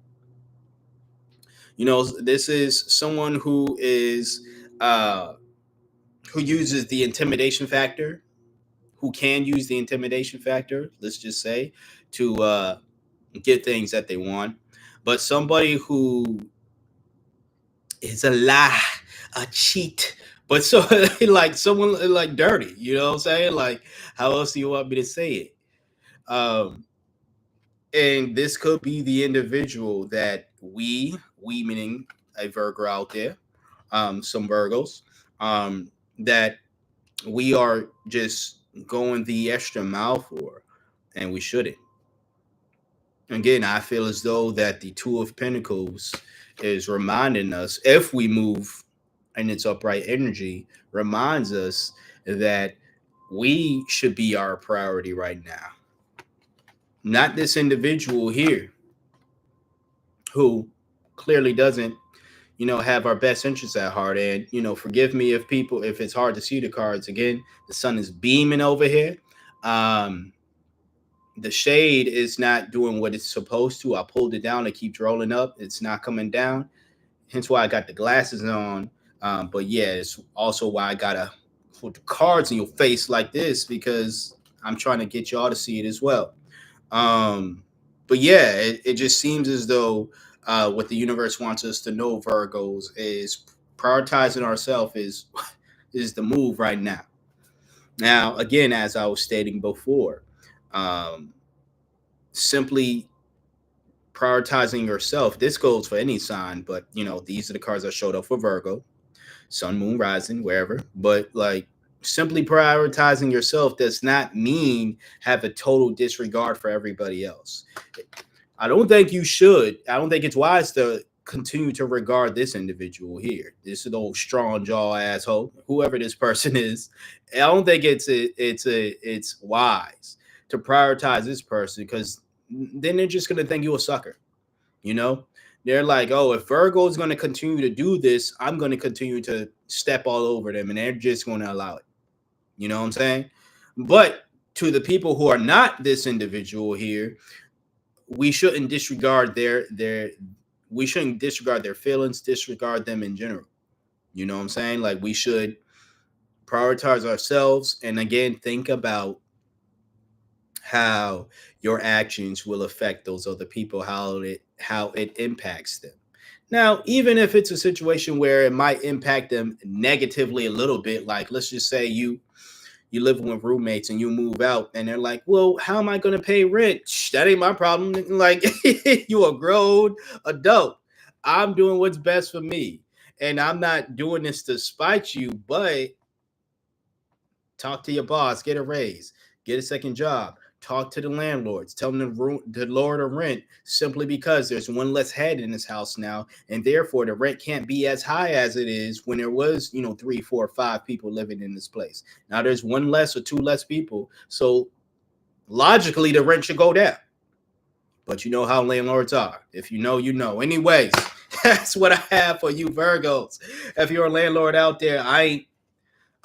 This is someone who is who uses the intimidation factor, who can use the intimidation factor, let's just say, to get things that they want. But somebody who is a lie, a cheat, but so like someone like dirty, you know what I'm saying? Like, how else do you want me to say it? And this could be the individual that we meaning a Virgo out there, some Virgos, that we are just going the extra mile for, and we shouldn't. Again, I feel as though that the Two of Pentacles is reminding us, if we move in its upright energy, reminds us that we should be our priority right now, not this individual here who clearly doesn't, have our best interests at heart. And, forgive me if it's hard to see the cards. Again, the sun is beaming over here. The shade is not doing what it's supposed to. I pulled it down. It keeps rolling up. It's not coming down. Hence why I got the glasses on. But yeah, it's also why I gotta put the cards in your face like this, because I'm trying to get y'all to see it as well. But yeah, it just seems as though what the universe wants us to know, Virgos, is prioritizing ourselves is the move right now. Now, again, as I was stating before, simply prioritizing yourself. This goes for any sign, but these are the cards that showed up for Virgo, Sun, Moon, Rising, wherever. But like, simply prioritizing yourself does not mean have a total disregard for everybody else. I don't think you should. I don't think it's wise to continue to regard this individual here. This is old strong jaw asshole, whoever this person is. I don't think it's wise to prioritize this person, because then they're just gonna think you a sucker. They're like, oh, if Virgo is going to continue to do this, I'm going to continue to step all over them, and they're just going to allow it. You know what I'm saying? But to the people who are not this individual here, we shouldn't disregard their feelings, disregard them in general. You know what I'm saying? Like, we should prioritize ourselves, and again, think about how your actions will affect those other people, how it impacts them. Now, even if it's a situation where it might impact them negatively a little bit, like let's just say you live with roommates and you move out and they're like, well, how am I going to pay rent? Shh, that ain't my problem. Like, you a grown adult. I'm doing what's best for me. And I'm not doing this to spite you, but talk to your boss, get a raise, get a second job. Talk to the landlords. Tell them to lower the rent, simply because there's one less head in this house now, and therefore the rent can't be as high as it is when there was, 3, 4, 5 people living in this place. Now there's one less or two less people, so logically the rent should go down. But you know how landlords are. If you know, you know. Anyways, that's what I have for you, Virgos. If you're a landlord out there,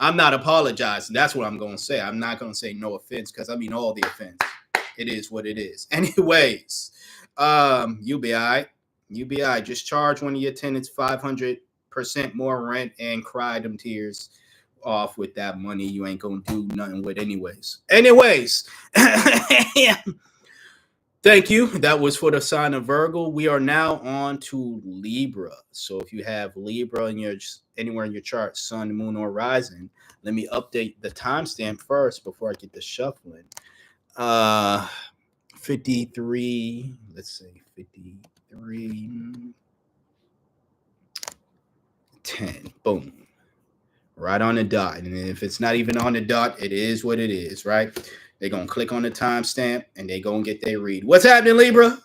I'm not apologizing. That's what I'm going to say. I'm not going to say no offense, because I mean all the offense. It is what it is. Anyways, you be all right. You be all right. Just charge one of your tenants 500% more rent and cry them tears off with that money. You ain't going to do nothing with anyways. Thank you. That was for the sign of Virgo. We are now on to Libra. So if you have Libra anywhere in your chart, sun, moon, or rising, let me update the timestamp first before I get the shuffling. 53. Let's say 53. 10. Boom. Right on the dot. And if it's not even on the dot, it is what it is, right? They're going to click on the timestamp and they're going to get their read. What's happening, Libra?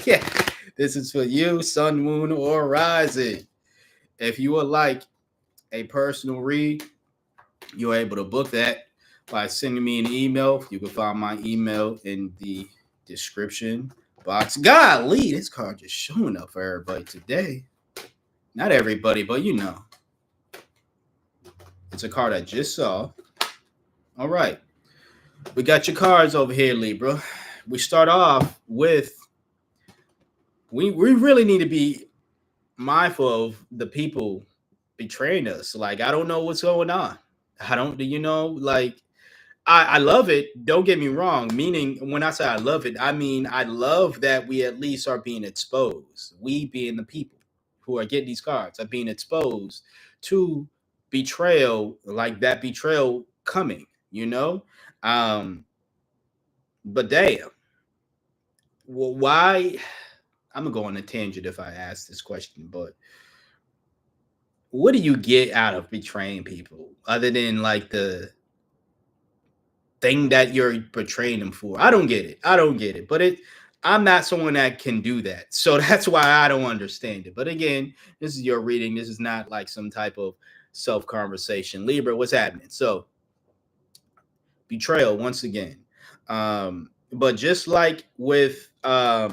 Yeah, this is for you, sun, moon, or rising. If you would like a personal read, you're able to book that by sending me an email. You can find my email in the description box. Golly, this card just showing up for everybody today. Not everybody, but it's a card I just saw. All right. We got your cards over here, Libra. We start off with, we really need to be mindful of the people betraying us. Like, I don't know what's going on. I don't, like, I love it. Don't get me wrong. Meaning, when I say I love it, I mean, I love that we at least are being exposed. We being the people who are getting these cards are being exposed to betrayal, like that betrayal coming, but damn, well, why? I'm gonna go on a tangent if I ask this question, but what do you get out of betraying people other than like the thing that you're betraying them for? I don't get it. But I'm not someone that can do that, so that's why I don't understand it. But again, this is your reading. This is not like some type of self-conversation. Libra, what's happening? So betrayal once again. But just like with I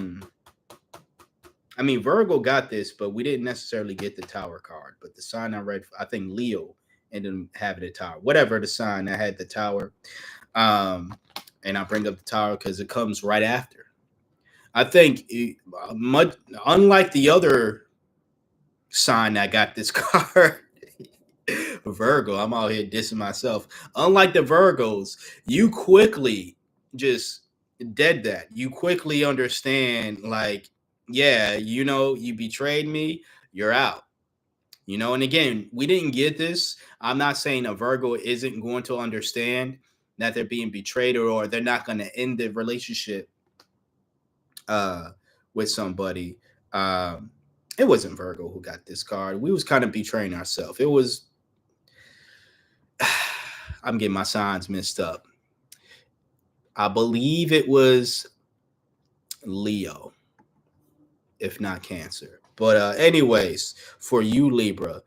mean, Virgo got this, but we didn't necessarily get the Tower card. But the sign I read, I think Leo ended up having the Tower. Whatever the sign that had the Tower. And I bring up the Tower because it comes right after. I think, much unlike the other sign that got this card, Virgo, I'm out here dissing myself. Unlike the Virgos, you quickly just dead that. You quickly understand, like, yeah, you betrayed me, you're out. And again, we didn't get this. I'm not saying a Virgo isn't going to understand that they're being betrayed or they're not going to end the relationship with somebody. It wasn't Virgo who got this card. We was kind of betraying ourselves. It was I'm getting my signs mixed up. I believe it was Leo, if not Cancer. But anyways, for you, Libra,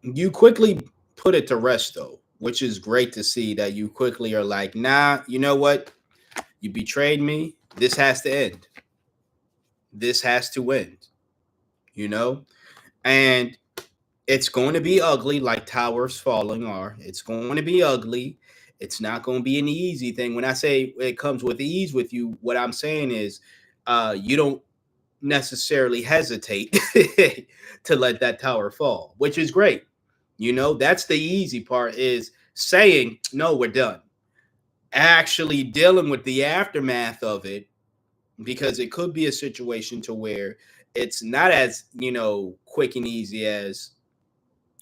you quickly put it to rest, though, which is great to see that you quickly are like, nah, you know what? You betrayed me. This has to end. This has to end, And it's going to be ugly, like towers falling are. It's going to be ugly. It's not going to be an easy thing. When I say it comes with ease with you, what I'm saying is you don't necessarily hesitate to let that tower fall, which is great. That's the easy part, is saying, no, we're done. Actually dealing with the aftermath of it, because it could be a situation to where it's not as, quick and easy as,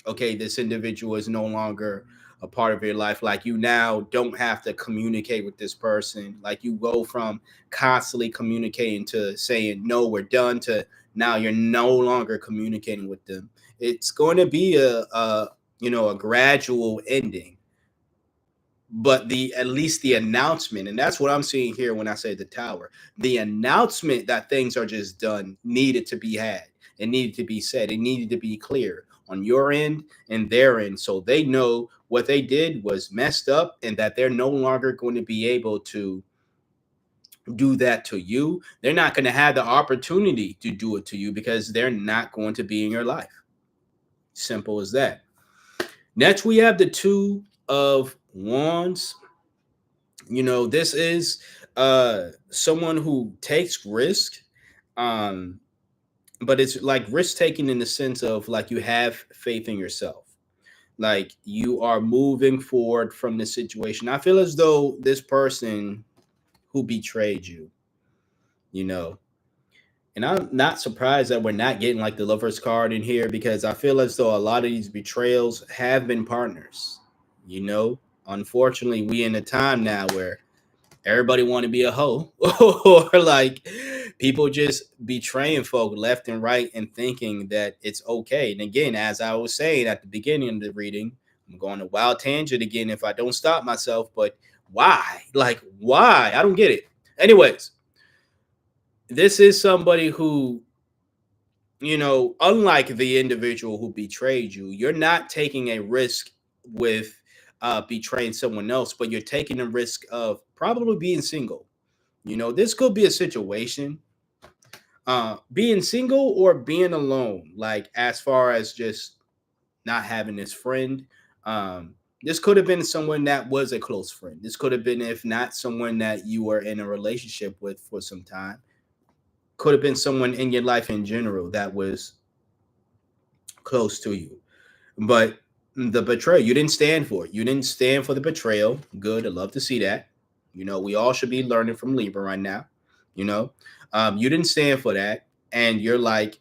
okay, this individual is no longer a part of your life. Like, you now don't have to communicate with this person. Like, you go from constantly communicating to saying, no, we're done, to now you're no longer communicating with them. It's going to be a gradual ending. But at least the announcement, and that's what I'm seeing here when I say the tower, the announcement that things are just done needed to be had. It needed to be said. It needed to be clear on your end and their end, so they know what they did was messed up and that they're no longer going to be able to do that to you. They're not going to have the opportunity to do it to you because they're not going to be in your life. Simple as that. Next, we have the Two of Wands. This is someone who takes risk, but it's like risk taking in the sense of, like, you have faith in yourself, like you are moving forward from the situation. I feel as though this person who betrayed you, and I'm not surprised that we're not getting like the Lover's card in here, because I feel as though a lot of these betrayals have been partners. Unfortunately, we in a time now where everybody want to be a hoe, or like people just betraying folk left and right and thinking that it's okay. And again, as I was saying at the beginning of the reading, I'm going a wild tangent again if I don't stop myself. But why? Like, why? I don't get it. Anyways, this is somebody who, unlike the individual who betrayed you, you're not taking a risk with betraying someone else, but you're taking a risk of probably being single. This could be a situation, being single or being alone, like as far as just not having this friend. This could have been someone that was a close friend. This could have been, if not someone that you were in a relationship with for some time, could have been someone in your life in general that was close to you. But the betrayal, you didn't stand for it. You didn't stand for the betrayal. Good. I'd love to see that. We all should be learning from Libra right now. You didn't stand for that. And you're like,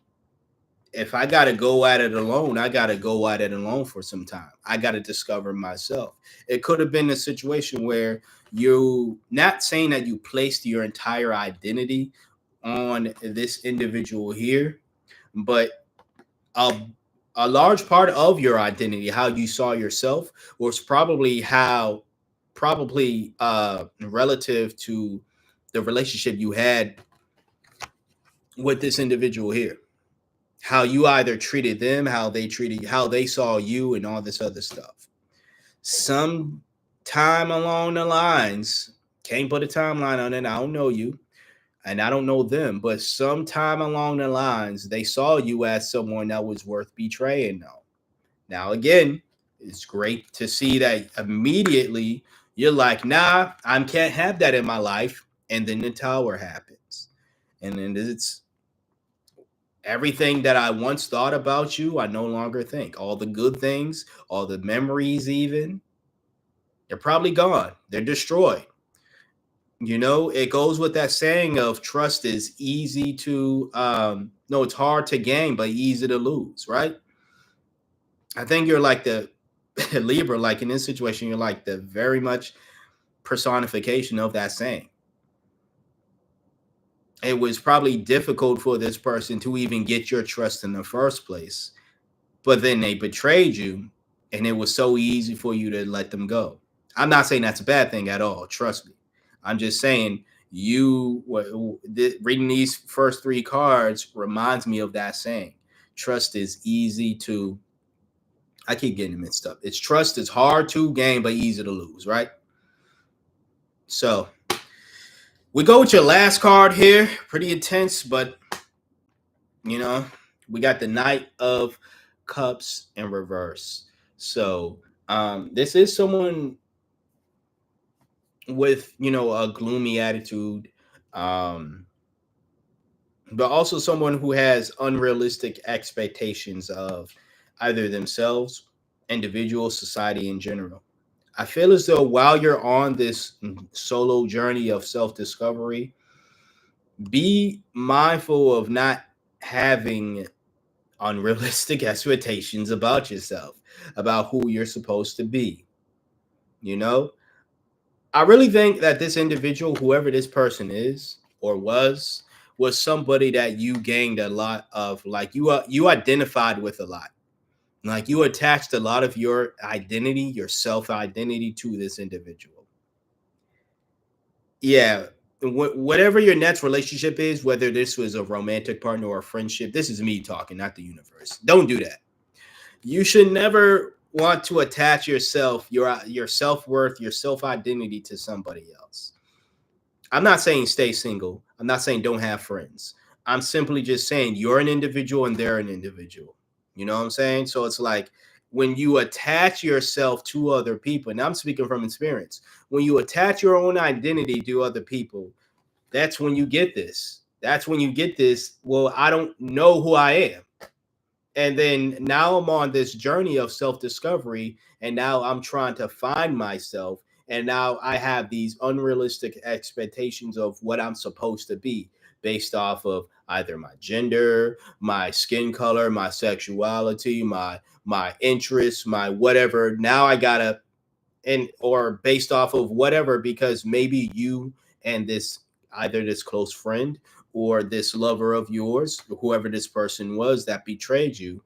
if I got to go at it alone, I got to go at it alone for some time. I got to discover myself. It could have been a situation where you, not saying that you placed your entire identity on this individual here, but a large part of your identity, how you saw yourself, was probably relative to the relationship you had with this individual here. How you either treated them, how they treated you, how they saw you, and all this other stuff. Some time along the lines, can't put a timeline on it. I don't know you and I don't know them, but sometime along the lines, they saw you as someone that was worth betraying. Now again, it's great to see that immediately you're like, nah, I can't have that in my life. And then the tower happens. And then it's everything that I once thought about you, I no longer think. All the good things, all the memories, even, they're probably gone. They're destroyed. You know, it goes with that saying of trust is easy to, no, it's hard to gain, but easy to lose, right? I think you're like the Libra, like in this situation, you're like the very much personification of that saying. It was probably difficult for this person to even get your trust in the first place, but then they betrayed you, and it was so easy for you to let them go. I'm not saying that's a bad thing at all. Trust me. I'm just saying reading these first three cards reminds me of that saying. Trust is easy to, I keep getting mixed up. It's trust is hard to gain, but easy to lose, right? So we go with your last card here. Pretty intense, but you know, we got the Knight of Cups in reverse. So this is someone with, you know, a gloomy attitude, but also someone who has unrealistic expectations of either themselves, individual, society in general. I feel as though while you're on this solo journey of self-discovery, be mindful of not having unrealistic expectations about yourself, about who you're supposed to be. You know, I really think that this individual, whoever this person is or was somebody that you gained a lot of, like you identified with a lot. Like you attached a lot of your identity, your self identity to this individual. Yeah, whatever your next relationship is, whether this was a romantic partner or a friendship, this is me talking, not the universe. Don't do that. You should never want to attach yourself, your self-worth, your self-identity to somebody else. I'm not saying stay single. I'm not saying don't have friends. I'm simply just saying you're an individual and they're an individual. You know what I'm saying? So it's like when you attach yourself to other people, and I'm speaking from experience, when you attach your own identity to other people, that's when you get this. That's when you get this. Well, I don't know who I am. And then now I'm on this journey of self-discovery, and now I'm trying to find myself, and now I have these unrealistic expectations of what I'm supposed to be based off of either my gender, my skin color, my sexuality, my interests, my whatever. Now I gotta, and or based off of whatever, because maybe you and this, either this close friend or this lover of yours, whoever this person was that betrayed you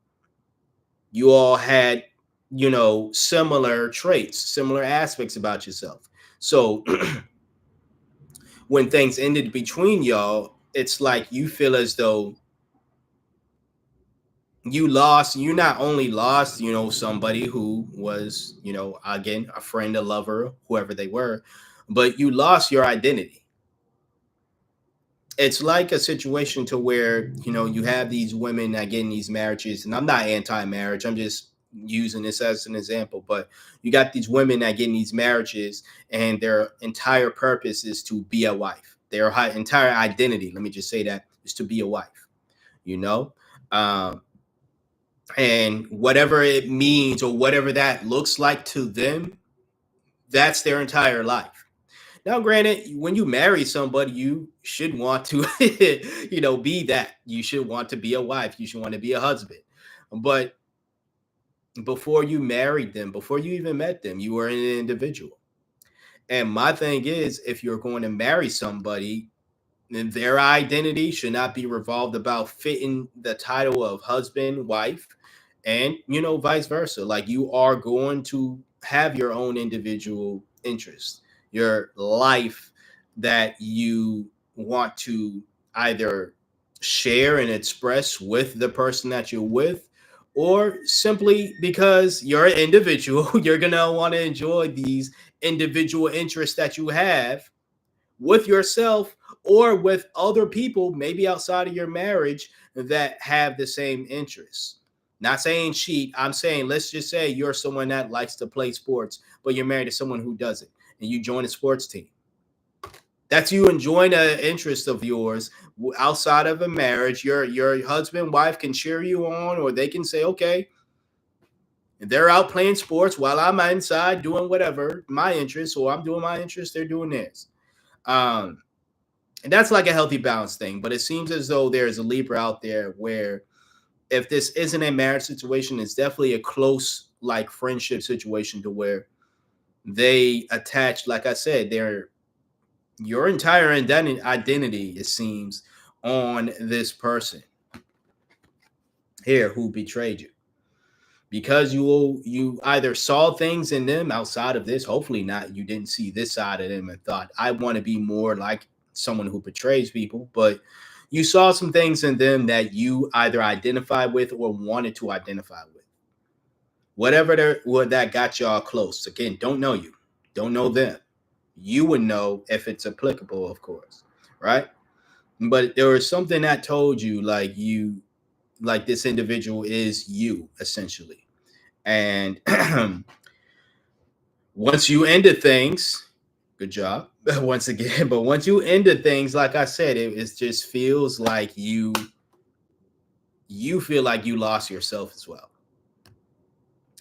all had, you know, similar traits, similar aspects about yourself. So when things ended between y'all, it's like you feel as though you not only lost, you know, somebody who was, you know, again, a friend, a lover, whoever they were, but you lost your identity. It's like a situation to where, you know, you have these women that get in these marriages, and I'm not anti-marriage, I'm just using this as an example, but you got these women that get in these marriages and their entire purpose is to be a wife. Their entire identity, let me just say that, is to be a wife, you know. um, and whatever it means or whatever that looks like to them, that's their entire life. Now, granted, when you marry somebody, you should want to, you know, be that. You should want to be a wife. You should want to be a husband. But before you married them, before you even met them, you were an individual. And my thing is, if you're going to marry somebody, then their identity should not be revolved about fitting the title of husband, wife, and, you know, vice versa. Like you are going to have your own individual interests, your life that you want to either share and express with the person that you're with, or simply because you're an individual, you're gonna want to enjoy these individual interests that you have with yourself or with other people, maybe outside of your marriage, that have the same interests. Not saying cheat. I'm saying, let's just say you're someone that likes to play sports, but you're married to someone who doesn't, and you join a sports team. That's you enjoying an interest of yours outside of a marriage. Your husband, wife can cheer you on, or they can say, okay, they're out playing sports while I'm inside doing whatever my interests, or I'm doing my interests, they're doing theirs. And that's like a healthy balance thing. But it seems as though there's a Libra out there where if this isn't a marriage situation, it's definitely a close like friendship situation to where they attach, like I said, your entire identity, it seems, on this person here who betrayed you. Because you either saw things in them outside of this, hopefully not, you didn't see this side of them and thought, I want to be more like someone who betrays people, but you saw some things in them that you either identified with or wanted to identify with. Whatever what that got y'all close. Again, don't know you, don't know them. You would know if it's applicable, of course, right? But there was something that told you like this individual is you essentially. And once you ended things, good job once again. But once you ended things, like I said, it just feels like you feel like you lost yourself as well.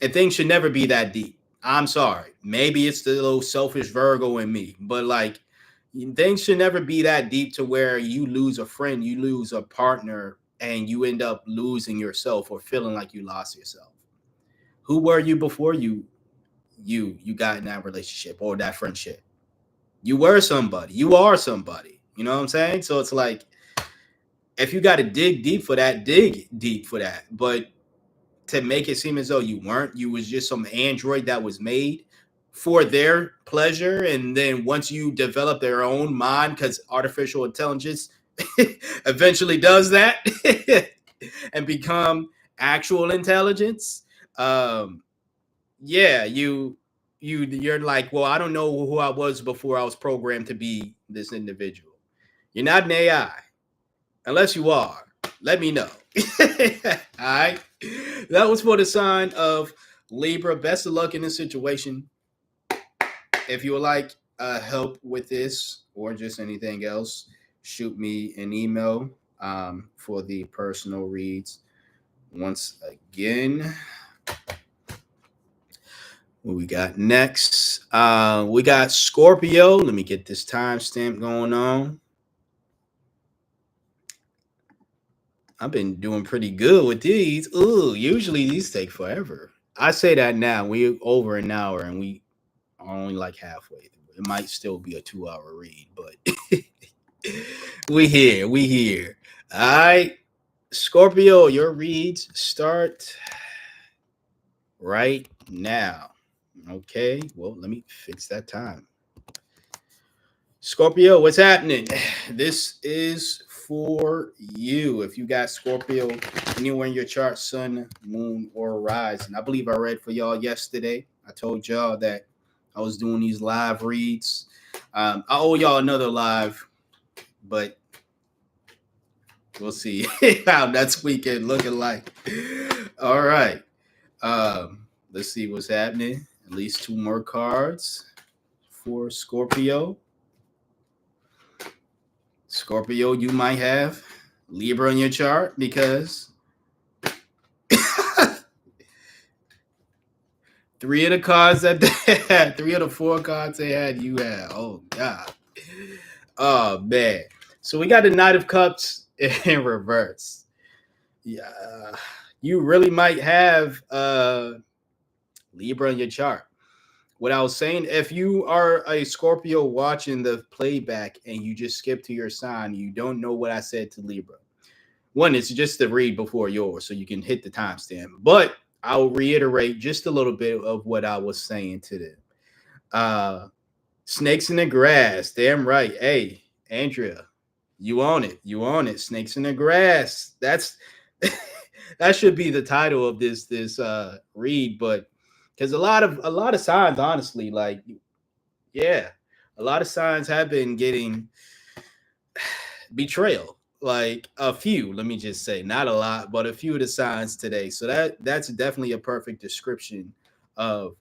And things should never be that deep. I'm sorry. Maybe it's the little selfish Virgo in me, but like things should never be that deep to where you lose a friend, you lose a partner, and you end up losing yourself or feeling like you lost yourself. Who were you before you got in that relationship or that friendship? You were somebody. You are somebody. You know what I'm saying? So it's like if you got to dig deep for that, dig deep for that. But to make it seem as though you weren't, you was just some android that was made for their pleasure, and then once you develop their own mind, because artificial intelligence eventually does that and become actual intelligence, yeah, you're like, well, I don't know who I was before I was programmed to be this individual. You're not an AI. Unless you are, let me know. All right. That was for the sign of Libra. Best of luck in this situation. If you would like help with this or just anything else, shoot me an email for the personal reads. Once again, what we got next? We got Scorpio. Let me get this timestamp going on. I've been doing pretty good with these. Ooh, usually these take forever. I say that now. We're over an hour and we are only like halfway through. It might still be a 2-hour read, but we here. All right. Scorpio, your reads start right now. Okay. Well, let me fix that time. Scorpio, what's happening? This is for you. If you got Scorpio anywhere in your chart, sun, moon, or rise. And I believe I read for y'all yesterday. I told y'all that I was doing these live reads. I owe y'all another live, but we'll see how next weekend looking like. All right. Let's see what's happening. At least 2 more cards for Scorpio. Scorpio, you might have Libra in your chart because 3 of the cards that they had, 3 of the 4 cards they had, you had. Oh, God. Oh, man. So we got the Knight of Cups in reverse. Yeah. You really might have Libra in your chart. What I was saying, if you are a Scorpio watching the playback and you just skip to your sign, you don't know what I said to Libra. One, it's just to read before yours, so you can hit the timestamp. But I'll reiterate just a little bit of what I was saying to them. Snakes in the grass. Damn right. Hey, Andrea, you own it. You own it. Snakes in the grass. That's that should be the title of this read, but because a lot of signs, honestly, like Yeah, a lot of signs have been getting betrayal. Like a few, let me just say, not a lot, but a few of the signs today. So that's definitely a perfect description of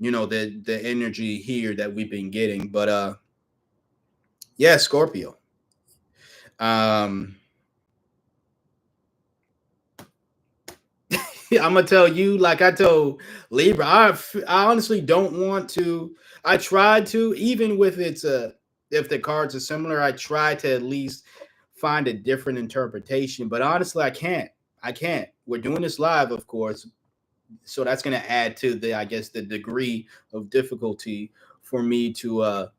the energy here that we've been getting. But yeah, Scorpio. Um, I'm gonna tell you, like I told Libra, I honestly don't want to. I tried to, even with its if the cards are similar, I try to at least find a different interpretation. But honestly, I can't. I can't. We're doing this live, of course, so that's gonna add to the, I guess, the degree of difficulty for me to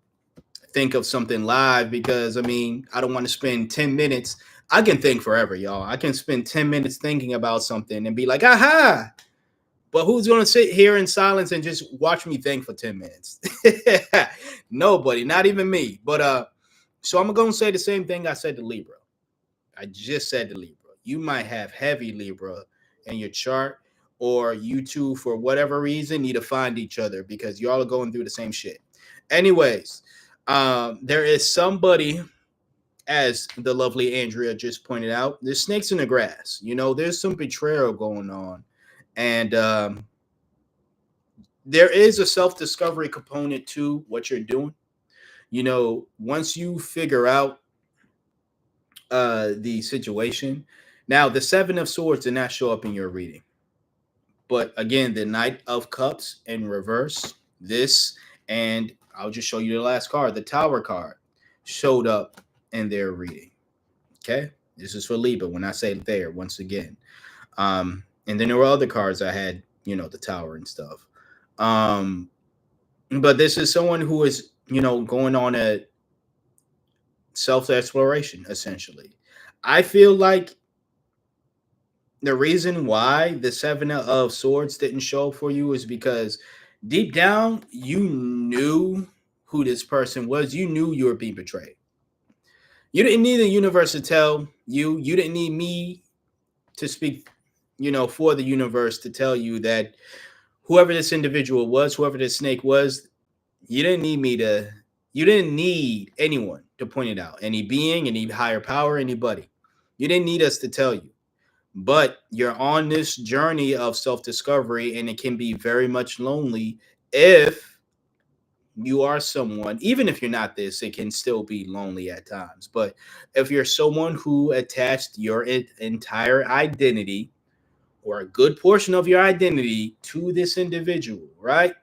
think of something live, because I mean, I don't want to spend 10 minutes. I can think forever, y'all. I can spend 10 minutes thinking about something and be like, aha. But who's going to sit here in silence and just watch me think for 10 minutes? Nobody, not even me. But so I'm going to say the same thing I said to Libra. I just said to Libra. You might have heavy Libra in your chart, or you two, for whatever reason, need to find each other because y'all are going through the same shit. Anyways, there is somebody, as the lovely Andrea just pointed out, there's snakes in the grass. There's some betrayal going on. And there is a self-discovery component to what you're doing. Once you figure out the situation. Now, the Seven of Swords did not show up in your reading. But again, the Knight of Cups in reverse, this, and I'll just show you the last card, the Tower card, showed up in their reading. Okay? This is for Libra when I say there, once again. And then there were other cards I had, the Tower and stuff. But this is someone who is, going on a self-exploration, essentially. I feel like the reason why the Seven of Swords didn't show up for you is because deep down you knew who this person was. You knew you were being betrayed. You didn't need the universe to tell you. You didn't need me to speak, for the universe to tell you that whoever this individual was, whoever this snake was, you didn't need me to. You didn't need anyone to point it out. Any being, any higher power, anybody. You didn't need us to tell you. But you're on this journey of self-discovery, and it can be very much lonely if you are someone, even if you're not this, it can still be lonely at times. But if you're someone who attached your entire identity, or a good portion of your identity, to this individual, right?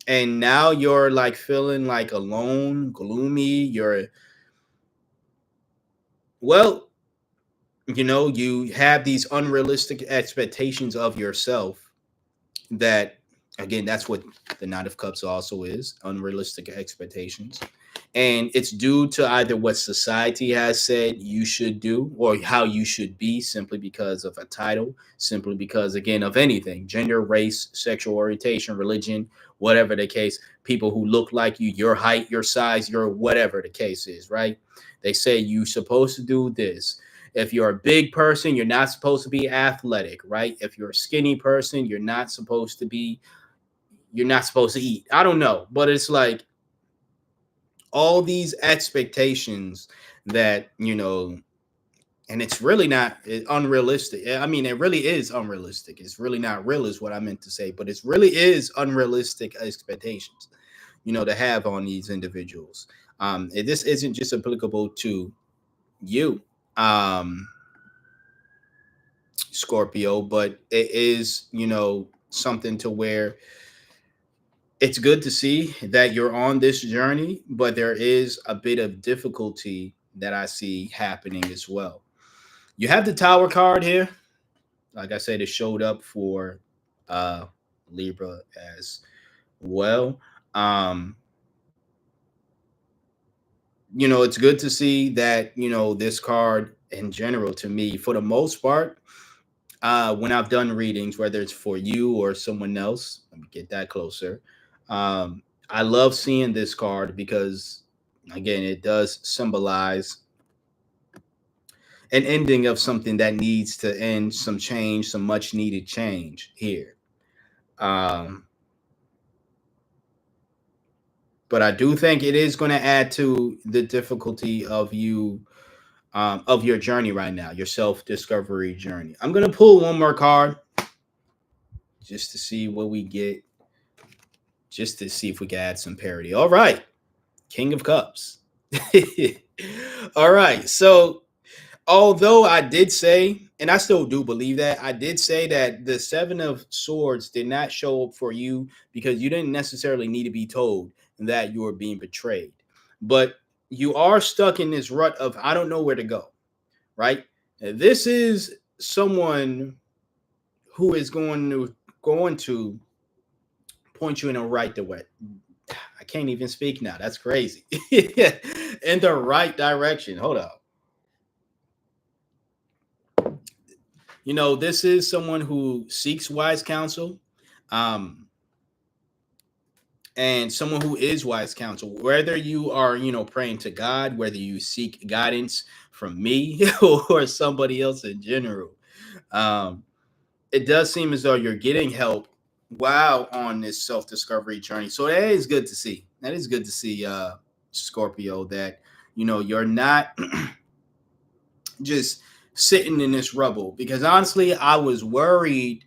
And now you're like feeling like alone, gloomy, well, you have these unrealistic expectations of yourself that, again, that's what the Knight of Cups also is, unrealistic expectations. And it's due to either what society has said you should do or how you should be, simply because of a title, simply because, again, of anything, gender, race, sexual orientation, religion, whatever the case, people who look like you, your height, your size, your whatever the case is, right? They say you're supposed to do this. If you're a big person, you're not supposed to be athletic, right? If you're a skinny person, you're not supposed to eat. I don't know, but it's like all these expectations that, and it's really not unrealistic. I mean, it really is unrealistic. It's really not real is what I meant to say, but it really is unrealistic expectations, to have on these individuals. This isn't just applicable to you, Scorpio, but it is, something to where it's good to see that you're on this journey, but there is a bit of difficulty that I see happening as well. You have the Tower card here. Like I said, it showed up for uh Libra as well. Um, it's good to see that, this card in general, to me, for the most part, when I've done readings, whether it's for you or someone else, let me get that closer. I love seeing this card because, again, it does symbolize an ending of something that needs to end, some change, some much needed change here. Um, but I do think it is going to add to the difficulty of you of your journey right now, your self-discovery journey. I'm going to pull one more card just to see what we get, just to see if we can add some parity. All right, King of Cups. All right, so although I did say, and I still do believe that, I did say that the Seven of Swords did not show up for you because you didn't necessarily need to be told that you were being betrayed. But you are stuck in this rut of, I don't know where to go, right? This is someone who is going to point you in the right direction. I can't even speak now. That's crazy. In the right direction. Hold up. You know, this is someone who seeks wise counsel, and someone who is wise counsel. Whether you are, praying to God, whether you seek guidance from me or somebody else in general, um, it does seem as though you're getting help while on this self-discovery journey. So that is good to see. That is good to see, Scorpio, that you're not just sitting in this rubble. Because honestly, I was worried.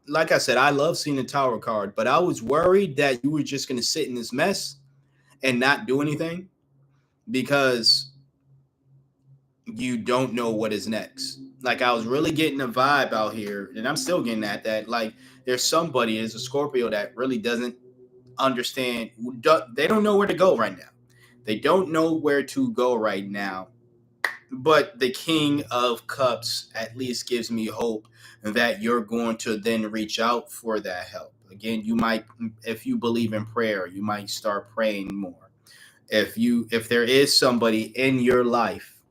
Like I said, I love seeing the Tower card, but I was worried that you were just going to sit in this mess and not do anything because you don't know what is next. Like, I was really getting a vibe out here, and I'm still getting at that. Like, there's somebody, there's a Scorpio that really doesn't understand. They don't know where to go right now. They don't know where to go right now. But the King of Cups at least gives me hope that you're going to then reach out for that help. Again, you might, if you believe in prayer, you might start praying more. If there is somebody in your life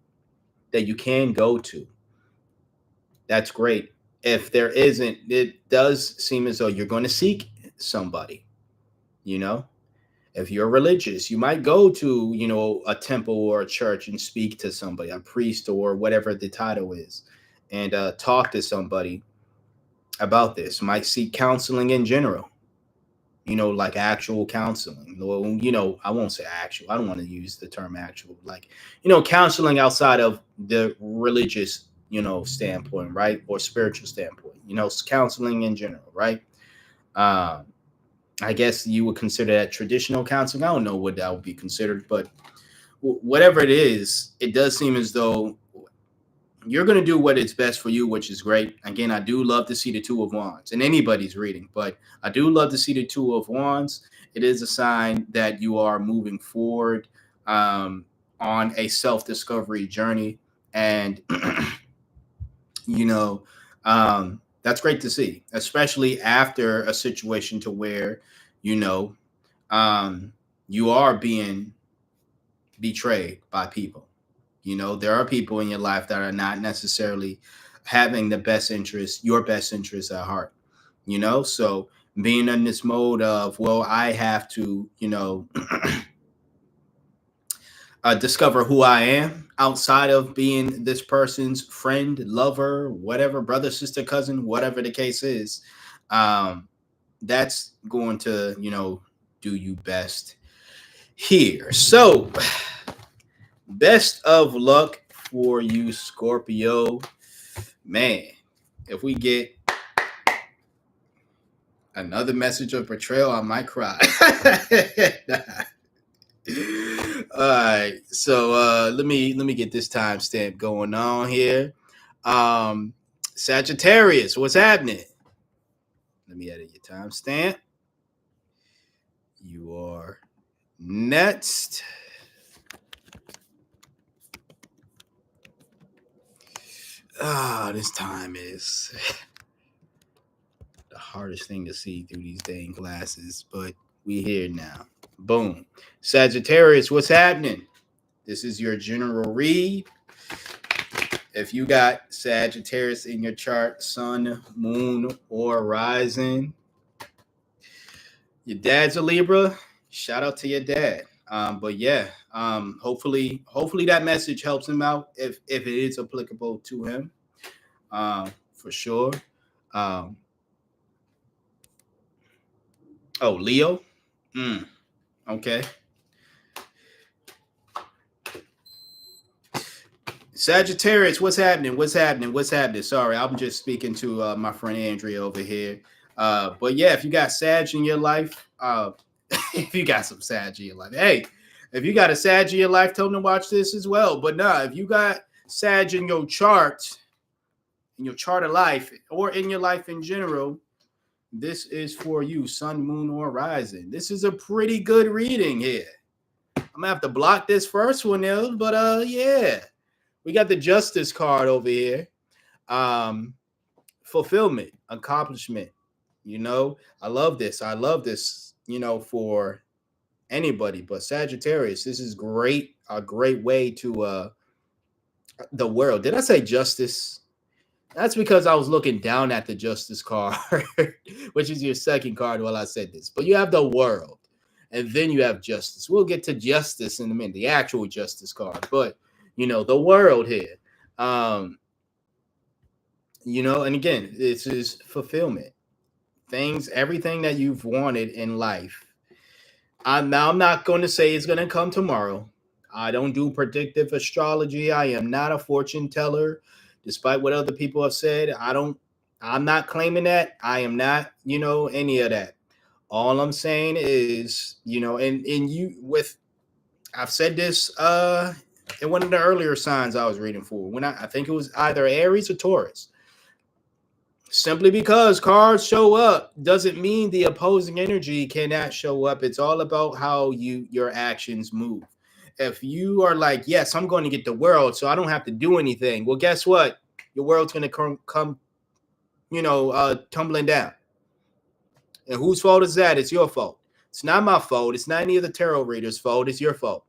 that you can go to, that's great. If there isn't, it does seem as though you're going to seek somebody, you know? If you're religious, you might go to, a temple or a church and speak to somebody, a priest or whatever the title is, and talk to somebody about this. Might seek counseling in general, like actual counseling. Well, I won't say actual. I don't want to use the term actual. Like, counseling outside of the religious, standpoint, right? Or spiritual standpoint, counseling in general, right? Um, I guess you would consider that traditional counseling. I don't know what that would be considered, but whatever it is, it does seem as though you're going to do what is best for you, which is great. Again, I do love to see the Two of Wands in anybody's reading, but I do love to see the Two of Wands. It is a sign that you are moving forward on a self-discovery journey. And, you know, that's great to see, especially after a situation to where, you know, you are being betrayed by people. There are people in your life that are not necessarily having your best interest at heart. So being in this mode of, well, I have to, discover who I am outside of being this person's friend, lover, whatever, brother, sister, cousin, whatever the case is. That's going to, do you best here. So, best of luck for you, Scorpio. Man, if we get another message of betrayal, I might cry. All right, so let me get this timestamp going on here. Sagittarius, what's happening? Let me edit your timestamp. You are next. This time is the hardest thing to see through these dang glasses, but we here now. Boom. Sagittarius, what's happening? This is your general read. If you got Sagittarius in your chart, sun, moon, or rising, your dad's a Libra. Shout out to your dad. But yeah, hopefully that message helps him out if it is applicable to him. For sure. Oh, Leo. Okay. Sagittarius, what's happening? What's happening? What's happening? Sorry, I'm just speaking to my friend Andrea over here. But yeah, if you got Sag in your life, if you got some Sag in your life, hey, if you got a Sag in your life, tell them to watch this as well. But nah, if you got Sag in your chart of life, or in your life in general, this is for you, sun, moon, or rising. This is a pretty good reading here. I'm gonna have to block this first one, though, but yeah. We got the Justice card over here. Fulfillment, accomplishment. You know, I love this. I love this, for anybody, but Sagittarius, this is great. A great way to the world. Did I say justice? That's because I was looking down at the Justice card, which is your second card while I said this. But you have the world, and then you have justice. We'll get to justice in a minute, the actual Justice card. But the world here. And again, this is fulfillment. Everything that you've wanted in life. I'm not going to say it's going to come tomorrow. I don't do predictive astrology. I am not a fortune teller, despite what other people have said. I'm not claiming that. I am not, any of that. All I'm saying is, I've said this in one of the earlier signs I was reading for, when I think it was either Aries or Taurus. Simply because cards show up doesn't mean the opposing energy cannot show up. It's all about how your actions move. If you are like, yes, I'm going to get the world, so I don't have to do anything. Well, guess what? Your world's going to come tumbling down. And whose fault is that? It's your fault. It's not my fault. It's not any of the tarot readers' fault. It's your fault.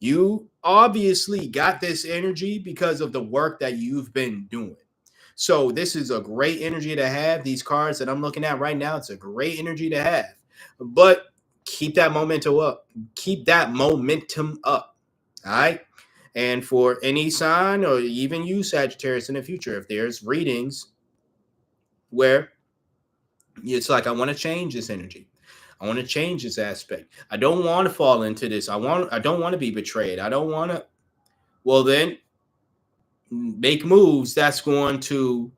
You obviously got this energy because of the work that you've been doing. So this is a great energy to have. These cards that I'm looking at right now, it's a great energy to have. But keep that momentum up. Keep that momentum up. All right. And for any sign, or even you, Sagittarius, in the future, if there's readings where it's like, I want to change this energy. I want to change this aspect. I don't want to fall into this. I don't want to be betrayed. I don't want to. Well, then make moves that's going to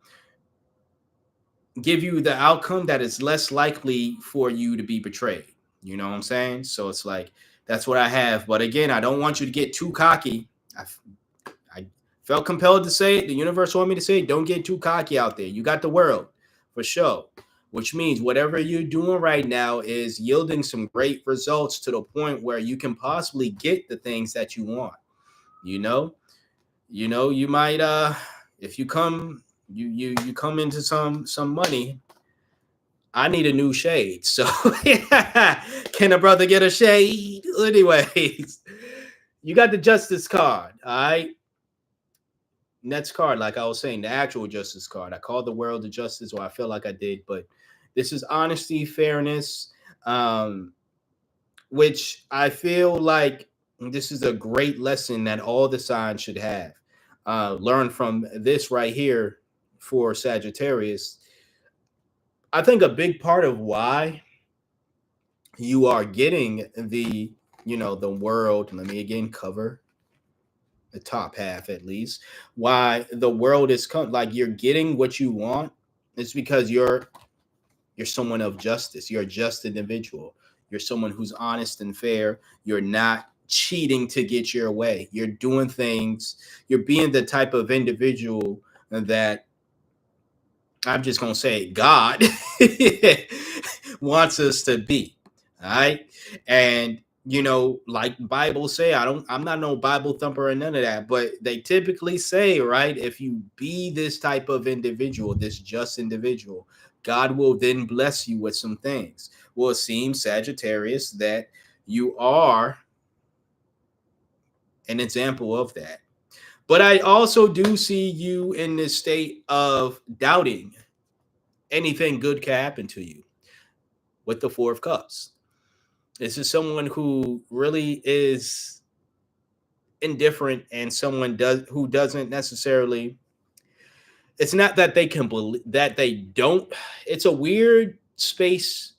give you the outcome that is less likely for you to be betrayed. You know what I'm saying? So it's like, that's what I have. But again, I don't want you to get too cocky. I felt compelled to say it. The universe wanted me to say it. Don't get too cocky out there. You got the world for sure. Which means whatever you're doing right now is yielding some great results to the point where you can possibly get the things that you want. You might if you come into some money. I need a new shade. So can a brother get a shade? Anyways, you got the Justice card. All right. Next card, like I was saying, the actual Justice card. I called the world the Justice, or I feel like I did, but this is honesty, fairness, which I feel like this is a great lesson that all the signs should have. Learn from this right here for Sagittarius. I think a big part of why you are getting the world, let me again cover the top half at least, why the world is like you're getting what you want, it's because you're someone of justice. You're a just individual. You're someone who's honest and fair. You're not cheating to get your way. You're doing things. You're being the type of individual that, I'm just going to say, God wants us to be. All right. And, like Bible say, I'm not no Bible thumper or none of that, but they typically say, right, if you be this type of individual, this just individual, God will then bless you with some things. Well, it seems, Sagittarius, that you are an example of that. But I also do see you in this state of doubting anything good can happen to you with the Four of Cups. This is someone who really is indifferent, and someone who doesn't necessarily, it's not that they can believe that they don't. It's a weird space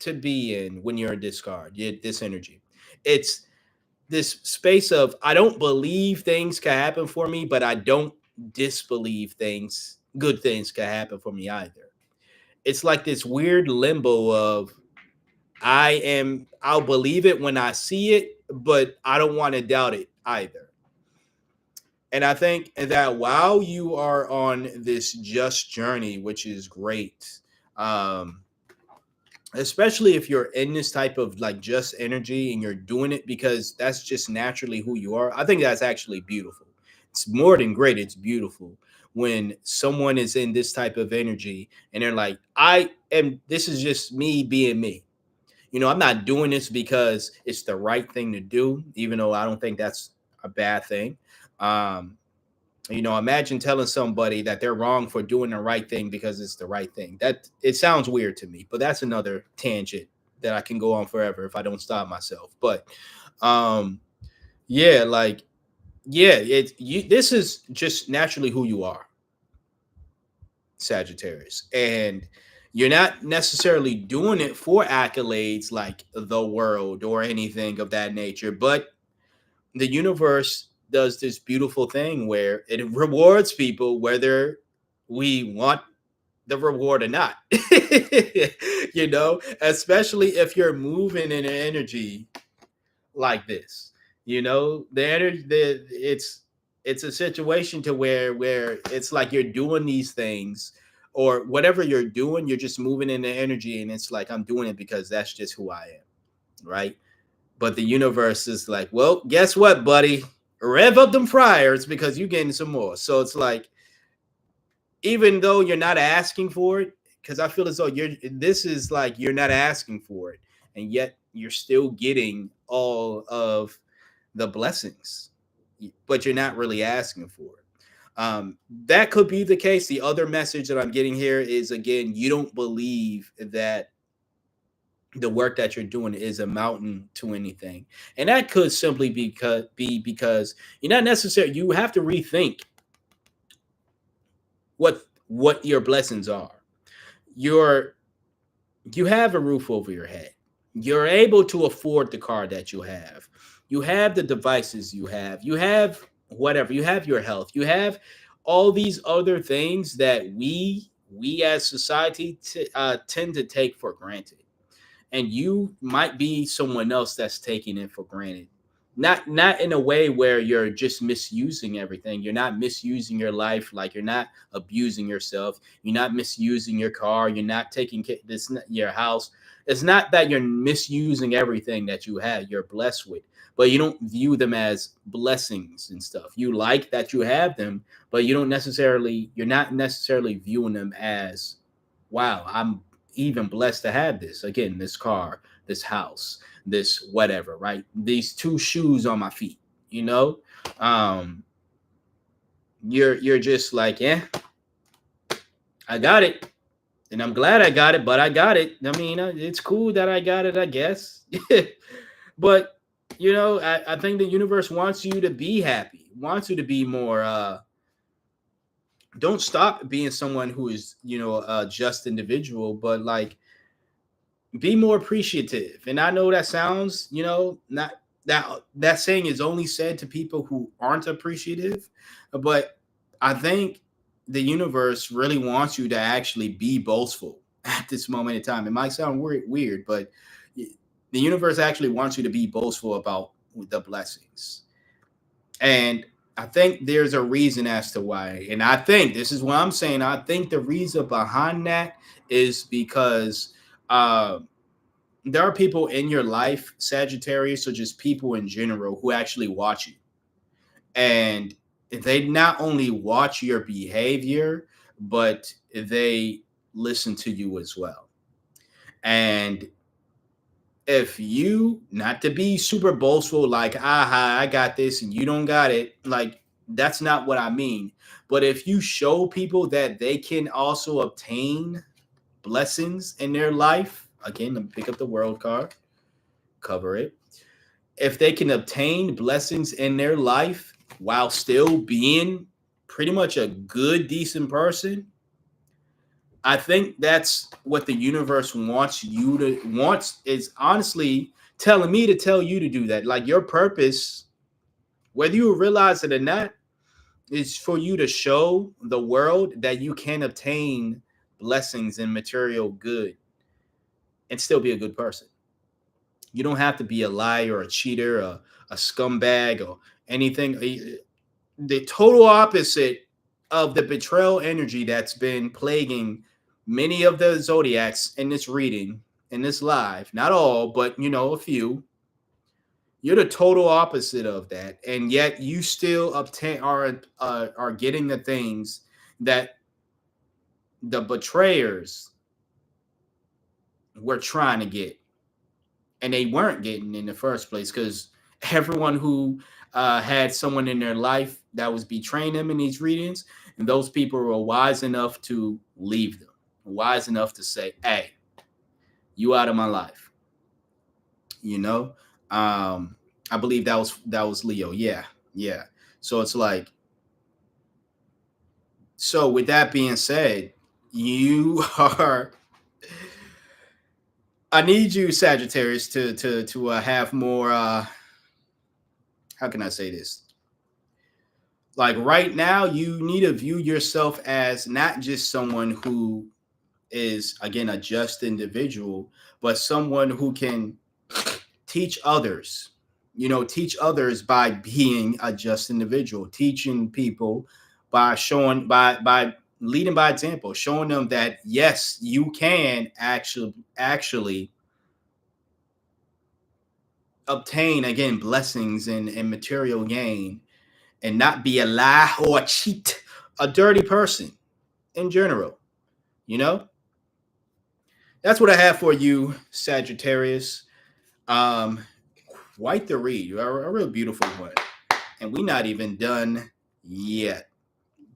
to be in when you're in discard. This energy. It's this space of I don't believe things can happen for me, but I don't disbelieve good things can happen for me either. It's like this weird limbo of I'll believe it when I see it, but I don't want to doubt it either. And I think that while you are on this just journey, which is great, um, especially if you're in this type of like just energy and you're doing it because that's just naturally who you are, I think that's actually beautiful. It's more than great, it's beautiful when someone is in this type of energy and they're like, this is just me being me. I'm not doing this because it's the right thing to do, even though I don't think that's a bad thing. Um, Imagine telling somebody that they're wrong for doing the right thing because it's the right thing. That it sounds weird to me, but that's another tangent that I can go on forever if I don't stop myself. But um, yeah, like this is just naturally who you are, Sagittarius, and you're not necessarily doing it for accolades like the world or anything of that nature, but the universe does this beautiful thing where it rewards people whether we want the reward or not. Especially if you're moving in an energy like this. The energy it's a situation to where it's like you're doing these things or whatever you're doing, you're just moving in the energy and it's like I'm doing it because that's just who I am, right? But the universe is like, well, guess what, buddy? Rev up them fryers because you're getting some more. So it's like, even though you're not asking for it, because I feel as though this is like you're not asking for it, and yet you're still getting all of the blessings, but you're not really asking for it. That could be the case. The other message that I'm getting here is again, you don't believe that the work that you're doing is amounting to anything, and that could simply be because you're not necessarily. You have to rethink what your blessings are. You're you have a roof over your head. You're able to afford the car that you have. You have the devices you have. You have whatever. You have your health. You have all these other things that we as society tend to take for granted, and you might be someone else that's taking it for granted. Not in a way where you're just misusing everything. You're not misusing your life, like you're not abusing yourself. You're not misusing your car. You're not taking your house. It's not that you're misusing everything that you have. You're blessed with, but you don't view them as blessings and stuff. You like that you have them, but you're not necessarily viewing them as, wow, I'm even blessed to have this. Again, this car, this house, this whatever, right? These two shoes on my feet, you know? Um, you're just like, yeah, I got it. And I'm glad I got it, but I got it. I mean, it's cool that I got it, I guess. But I think the universe wants you to be happy, wants you to be more don't stop being someone who is, a just individual, but like be more appreciative. And I know that sounds, not that saying is only said to people who aren't appreciative, but I think the universe really wants you to actually be boastful at this moment in time. It might sound weird, but the universe actually wants you to be boastful about the blessings. And I think there's a reason as to why. And I think this is what I'm saying. I think the reason behind that is because there are people in your life, Sagittarius, or just people in general who actually watch you. And they not only watch your behavior, but they listen to you as well. And if you, not to be super boastful, like, aha, I got this and you don't got it, like, that's not what I mean. But if you show people that they can also obtain blessings in their life, again, let me pick up the world card, cover it. If they can obtain blessings in their life while still being pretty much a good, decent person, I think that's what the universe wants is honestly telling me to tell you to do that. Like your purpose, whether you realize it or not, is for you to show the world that you can obtain blessings and material good and still be a good person. You don't have to be a liar or a cheater, a scumbag or anything. The total opposite of the betrayal energy that's been plaguing many of the zodiacs in this reading, in this live. Not all, but a few. You're the total opposite of that, and yet you still are getting the things that the betrayers were trying to get, and they weren't getting in the first place because everyone who had someone in their life that was betraying them in these readings, and those people were wise enough to leave them, wise enough to say, "Hey, you out of my life." I believe that was Leo. Yeah. So it's like, so with that being said, you are. I need you, Sagittarius, to have more. How can I say this? Like right now, you need to view yourself as not just someone who is, again, a just individual, but someone who can teach others. Teach others by being a just individual, teaching people by showing by leading by example, showing them that yes, you can actually obtain, again, blessings and material gain and not be a lie or a cheat, a dirty person in general. You know, that's what I have for you, Sagittarius. Um, Quite the read, a real beautiful one, and we're not even done yet.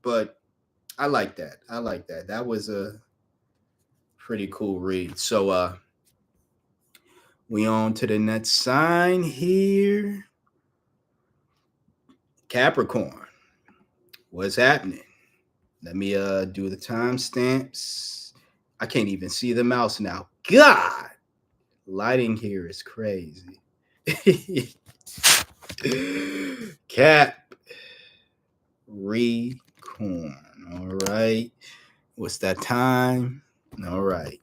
But I like that. I like that. That was a pretty cool read. So, we on to the next sign here. Capricorn. What's happening? Let me do the timestamps. I can't even see the mouse now. God, lighting here is crazy. Capricorn. All right. What's that time? All right.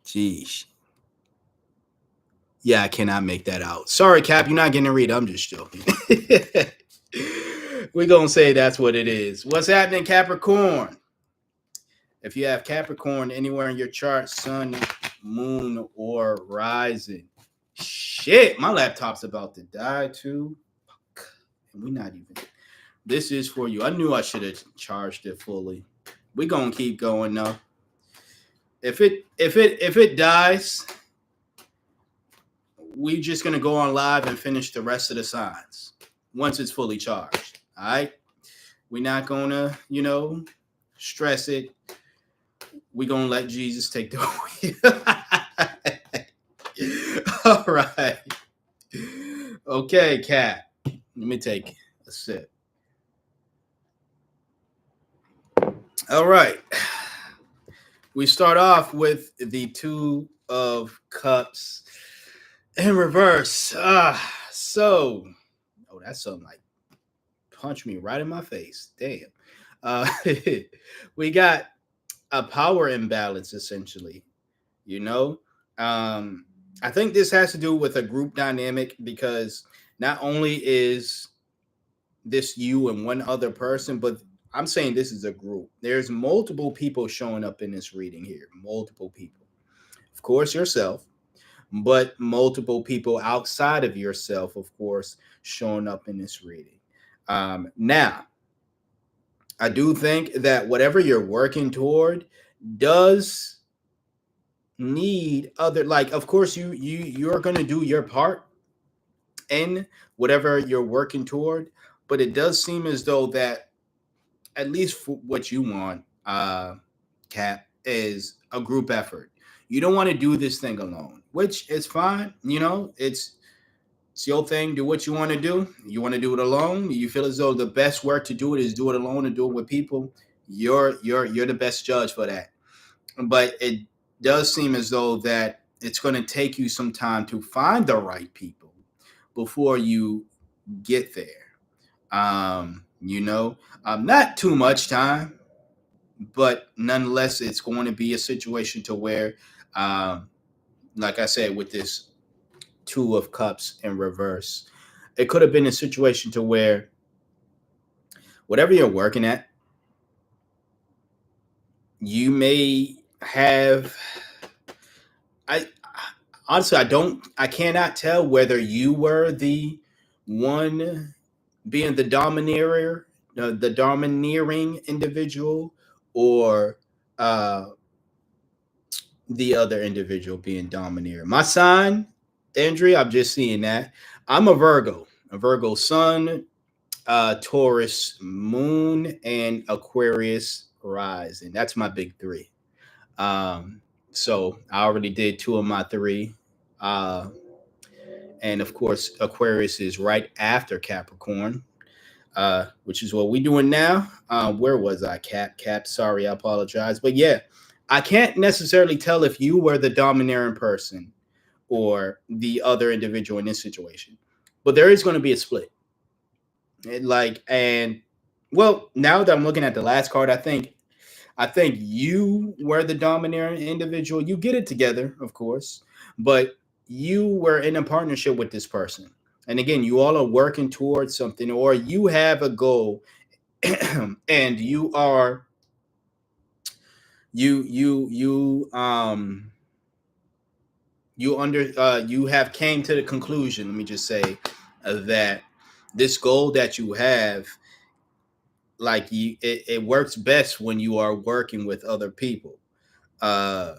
Jeez. Yeah, I cannot make that out. Sorry, Cap, you're not getting to read. I'm just joking. We're going to say that's what it is. What's happening, Capricorn? If you have Capricorn anywhere in your chart, sun, moon, or rising. Shit, my laptop's about to die too. And we're not even. This is for you. I knew I should have charged it fully. We're going to keep going though. If it dies, we're just going to go on live and finish the rest of the signs once it's fully charged. All right? We're not going to, stress it. We're going to let Jesus take the wheel. All right. Okay, Cat. Let me take a sip. All right. We start off with the Two of Cups in reverse. That's something like punch me right in my face. Damn. We got a power imbalance, essentially. I think this has to do with a group dynamic because not only is this you and one other person, but I'm saying this is a group. There's multiple people showing up in this reading here. Multiple people. Of course, yourself, but multiple people outside of yourself, of course, showing up in this reading. Now, I do think that whatever you're working toward does need other, like, of course, you're going to do your part in whatever you're working toward, but it does seem as though that at least for what you want, Cap, is a group effort. You don't want to do this thing alone, which is fine. It's your thing. Do what you want to do. You want to do it alone. You feel as though the best work to do it is do it alone and do it with people. You're the best judge for that. But it does seem as though that it's going to take you some time to find the right people before you get there. Not too much time, but nonetheless, it's going to be a situation to where, like I said, with this Two of Cups in reverse, it could have been a situation to where whatever you're working at, you may have. I honestly, I cannot tell whether you were the one being the the domineering individual, or the other individual being domineering. My sign, Andrea, I'm just seeing that. I'm a Virgo sun, Taurus moon, and Aquarius rising. That's my big three. So I already did two of my three. Uh, and of course, Aquarius is right after Capricorn, which is what we're doing now. Where was I? Cap. Sorry, I apologize. But yeah, I can't necessarily tell if you were the domineering person or the other individual in this situation. But there is going to be a split. Well, now that I'm looking at the last card, I think you were the domineering individual. You get it together, of course, but you were in a partnership with this person. And again, you all are working towards something, or you have a goal, and you are you have came to the conclusion, let me just say, that this goal that you have, it works best when you are working with other people. But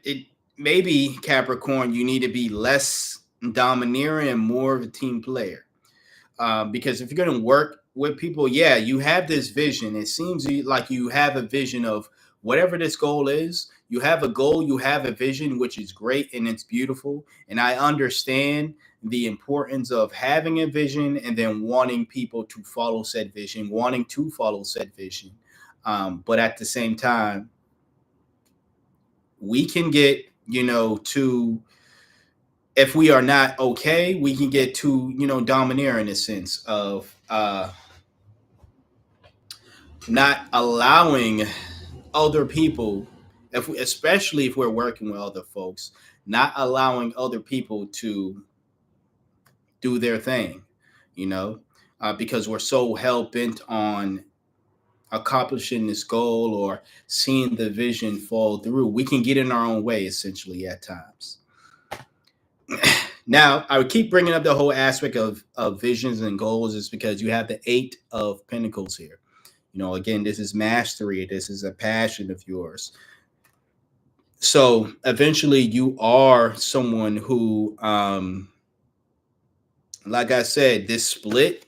it maybe, Capricorn, you need to be less domineering and more of a team player. Because if you're going to work with people, yeah, you have this vision. It seems like you have a vision of whatever this goal is. You have a goal, you have a vision, which is great and it's beautiful. And I understand the importance of having a vision and then wanting people to follow said vision, wanting to follow said vision. But at the same time, we can get, to, if we are not okay, we can get too, domineering in a sense of not allowing other people, especially if we're working with other folks, not allowing other people to do their thing, because we're so hell bent on accomplishing this goal or seeing the vision fall through. We can get in our own way, essentially, at times. Now, I would keep bringing up the whole aspect of visions and goals is because you have the Eight of Pentacles here. Again, this is mastery. This is a passion of yours. So eventually you are someone who, like I said, this split,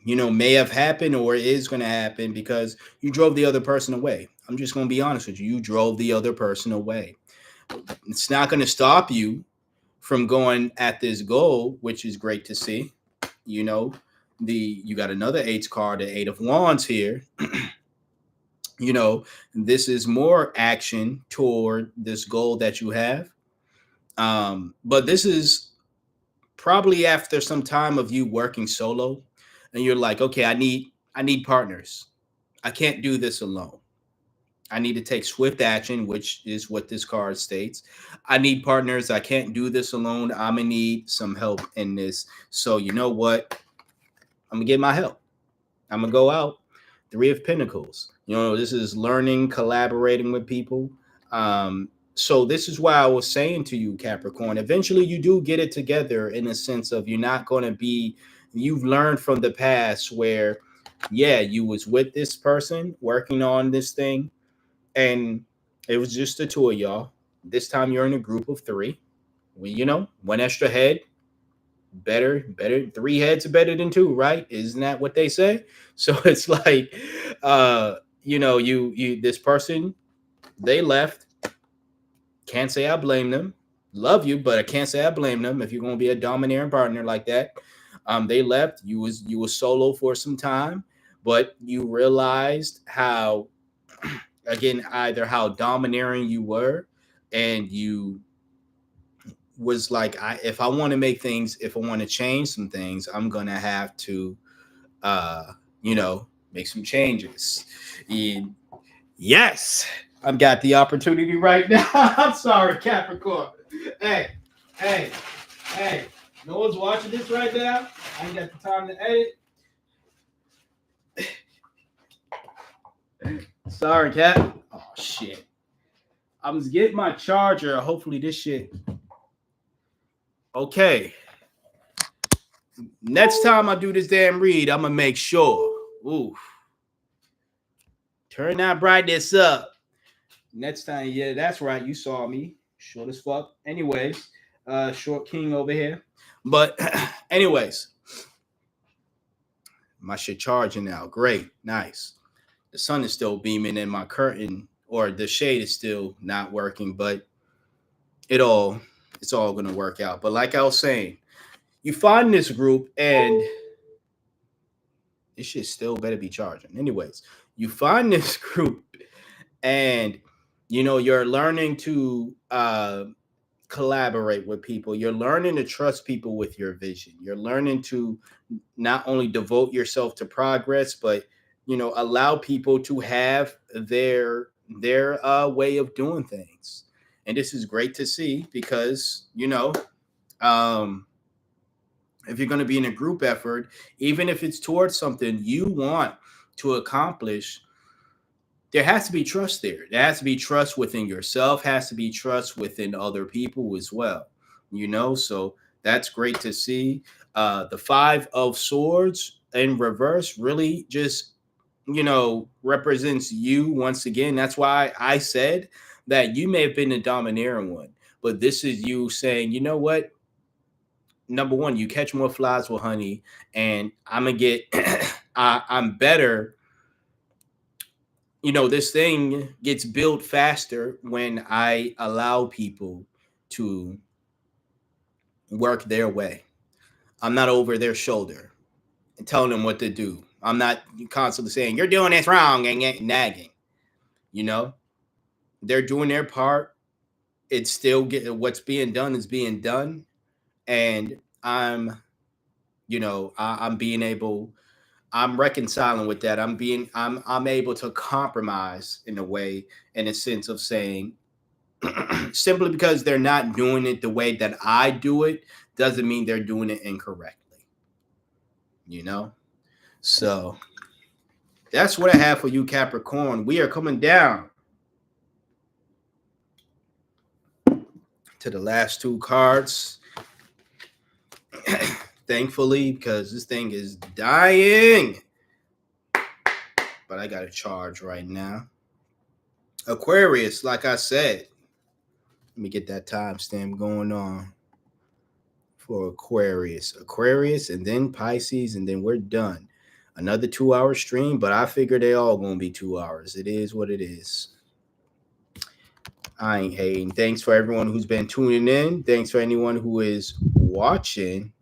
may have happened or is going to happen because you drove the other person away. I'm just going to be honest with you. You drove the other person away. It's not going to stop you from going at this goal, which is great to see. You got another Eight card, the Eight of Wands here. This is more action toward this goal that you have. But this is probably after some time of you working solo, and you're like, okay, I need partners. I can't do this alone. I need to take swift action, which is what this card states. I need partners. I can't do this alone. I'm going to need some help in this. So you know what? I'm going to get my help. I'm going to go out. Three of Pentacles. This is learning, collaborating with people. So this is why I was saying to you, Capricorn, eventually you do get it together in a sense of you're not going to be, you've learned from the past where, yeah, you was with this person working on this thing. And it was just the two of y'all. This time you're in a group of three. One extra head, better. Three heads are better than two, right? Isn't that what they say? So it's like, you this person, they left. Can't say I blame them. love you, but I can't say I blame them if you're going to be a domineering partner like that. They left. You was solo for some time, but you realized how, again, either how domineering you were, and you was like, if I want to make things, if I want to change some things, I'm gonna have to, uh, make some changes. And yes, I've got the opportunity right now. I'm sorry, Capricorn. Hey, hey, hey. No one's watching this right now. I ain't got the time to edit. Sorry, Cap. Oh shit. I'm getting my charger. Hopefully this shit. Okay. Next time I do this damn read, I'm gonna make sure. Ooh. Turn that brightness up. Next time, yeah, that's right. You saw me. Short as fuck. Anyways, short king over here. But anyways, my shit charging now. Great. Nice. The sun is still beaming in my curtain, or the shade is still not working, but it's all gonna work out. But like I was saying, you find this group and this shit still better be charging. Anyways, you find this group and you're learning to collaborate with people. You're learning to trust people with your vision. You're learning to not only devote yourself to progress, but allow people to have their way of doing things. And this is great to see because if you're going to be in a group effort, even if it's towards something you want to accomplish, there has to be trust there. There has to be trust within yourself, has to be trust within other people as well. So that's great to see. The Five of Swords in reverse really just, represents you once again. That's why I said that you may have been the domineering one, but this is you saying, you know what? Number one, you catch more flies with honey, and I'm gonna get, I'm better. This thing gets built faster when I allow people to work their way. I'm not over their shoulder and telling them what to do. I'm not constantly saying, you're doing this wrong and nagging. They're doing their part. It's still what's being done is being done. And I'm being able, I'm reconciling with that. I'm able to compromise in a way, in a sense of saying, simply because they're not doing it the way that I do it doesn't mean they're doing it incorrectly. So that's what I have for you, Capricorn. We are coming down to the last two cards. Thankfully, because this thing is dying. But I got to charge right now. Aquarius, like I said. Let me get that timestamp going on for Aquarius. Aquarius, and then Pisces, and then we're done. Another 2-hour stream, but I figure they all going to be 2 hours. It is what it is. I ain't hating. Thanks for everyone who's been tuning in. Thanks for anyone who is watching.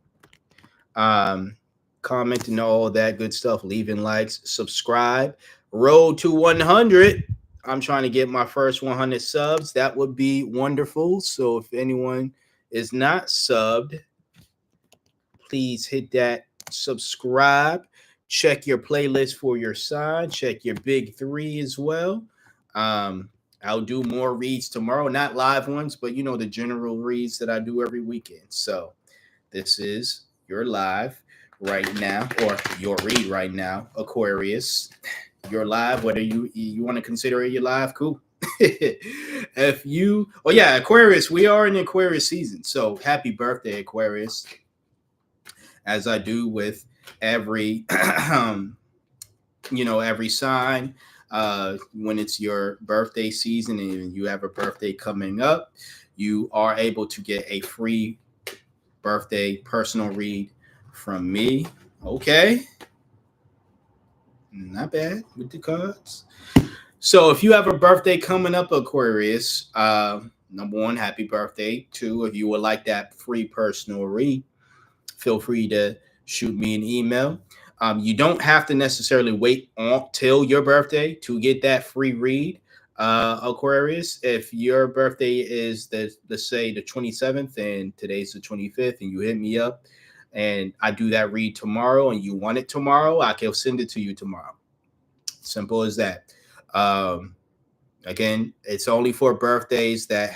Commenting, all that good stuff, leaving likes, subscribe. Road to 100. I'm trying to get my first 100 subs. That would be wonderful. So if anyone is not subbed, please hit that subscribe. Check your playlist for your sign. Check your big three as well. I'll do more reads tomorrow, not live ones, but the general reads that I do every weekend. So this is your live right now, or your read right now, Aquarius. You're live, whether you want to consider it your live, cool. Aquarius, we are in Aquarius season. So happy birthday, Aquarius. As I do with every every sign. When it's your birthday season and you have a birthday coming up, you are able to get a free birthday personal read from me. Okay. Not bad with the cards. So if you have a birthday coming up, Aquarius, number one, happy birthday. Two, if you would like that free personal read, feel free to shoot me an email. You don't have to necessarily wait till your birthday to get that free read, Aquarius. If your birthday is let's say the 27th and today's the 25th, and you hit me up and I do that read tomorrow and you want it tomorrow, I can send it to you tomorrow. Simple as that. Um, Again, it's only for birthdays that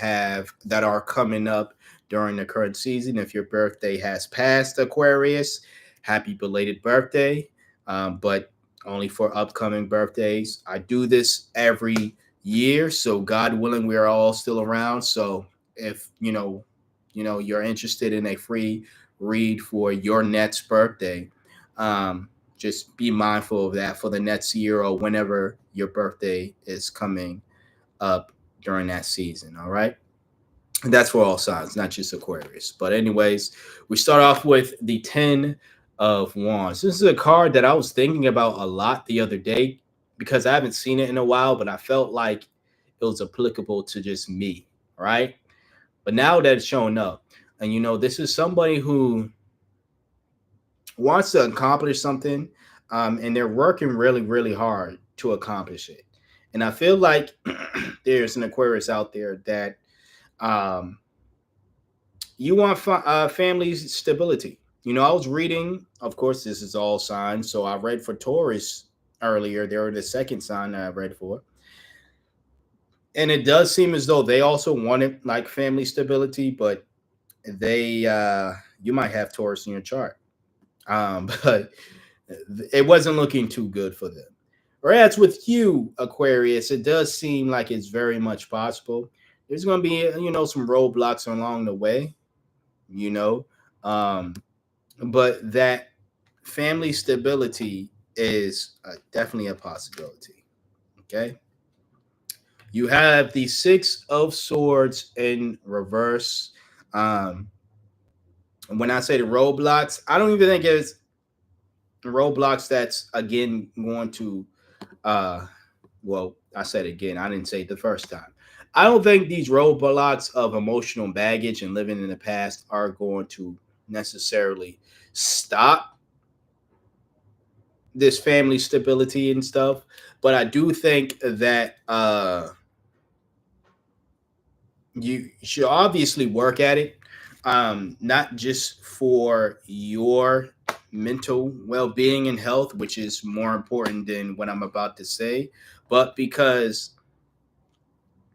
are coming up during the current season. If your birthday has passed, Aquarius, happy belated birthday. But only for upcoming birthdays. I do this every year, so God willing, we are all still around. So if you're interested in a free read for your next birthday, just be mindful of that for the next year or whenever your birthday is coming up during that season. All right. And that's for all signs, not just Aquarius. But, anyways, we start off with the 10 of Wands. This is a card that I was thinking about a lot the other day because I haven't seen it in a while, but I felt like it was applicable to just me. Right. But now that it's showing up, and this is somebody who wants to accomplish something, and they're working really, really hard to accomplish it. And I feel like there's an Aquarius out there that you want family stability. I was reading, of course, this is all signs. So I read for Taurus earlier. They were the second sign that I read for. And it does seem as though they also wanted like family stability, but you might have Taurus in your chart. But it wasn't looking too good for them. Whereas with you, Aquarius, it does seem like it's very much possible. There's going to be, some roadblocks along the way, you know, um, but that family stability is definitely a possibility. Okay. You have the Six of Swords in reverse. Um, when I say the roadblocks, I don't even think it's roadblocks that's again going to well, I said again, I didn't say it the first time. I don't think these roadblocks of emotional baggage and living in the past are going to necessarily stop this family stability and stuff. But I do think that you should obviously work at it, not just for your mental well-being and health, which is more important than what I'm about to say, but because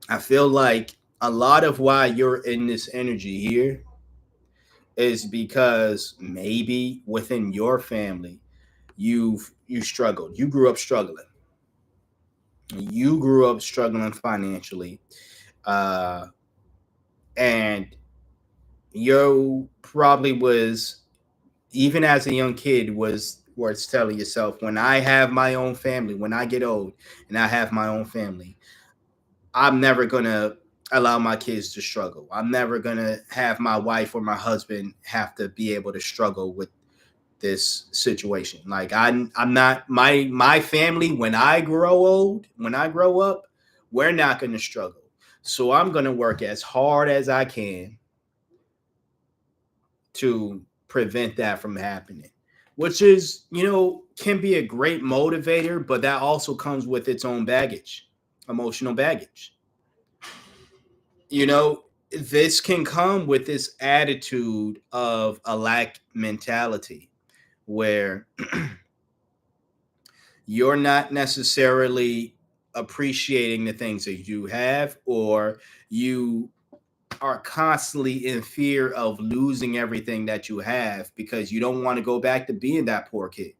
I feel like a lot of why you're in this energy here is because maybe within your family you struggled. You grew up struggling. You grew up struggling financially, uh, and you probably was, even as a young kid, was telling yourself, when I have my own family, when I get old and I have my own family, I'm never gonna allow my kids to struggle. I'm never gonna have my wife or my husband have to be able to struggle with this situation. Like I'm not my family when I grow old, when I grow up, we're not gonna struggle. So I'm gonna work as hard as I can to prevent that from happening. Which is, can be a great motivator, but that also comes with its own baggage, emotional baggage. you know this can come with this attitude of a lack mentality where you're not necessarily appreciating the things that you have, or you are constantly in fear of losing everything that you have because you don't want to go back to being that poor kid.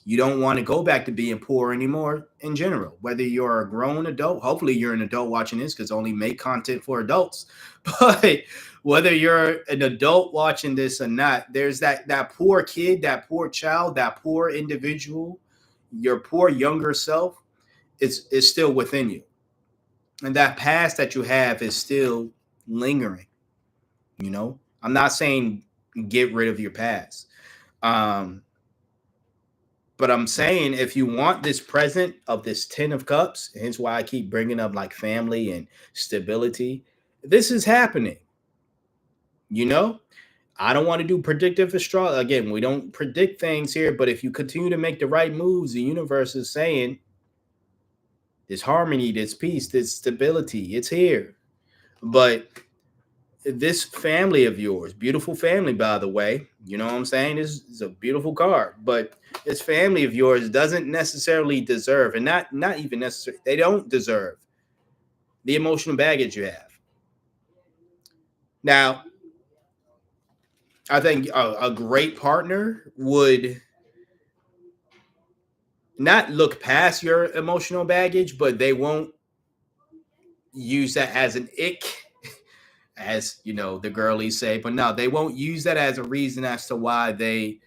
You don't want to go back to being poor anymore in general, whether you're a grown adult. Hopefully you're an adult watching this because only make content for adults. But whether you're an adult watching this or not, there's that poor kid, that poor child, that poor individual, your poor younger self is still within you. And that past that you have is still lingering. I'm not saying get rid of your past. Um, But I'm saying if you want this present of this 10 of cups, hence why I keep bringing up like family and stability, This is happening. You know, I don't want to do predictive astrology. Again, we don't predict things here, but if you continue to make the right moves, the universe is saying this harmony, this peace, this stability, it's here. But this family of yours, beautiful family, by the way, you know what I'm saying? This is a beautiful card, but this family of yours doesn't necessarily deserve, and not even necessarily, they don't deserve the emotional baggage you have. Now, I think a great partner would not look past your emotional baggage, but they won't use that as an ick, as you know, the girlies say. But no, they won't use that as a reason as to why they,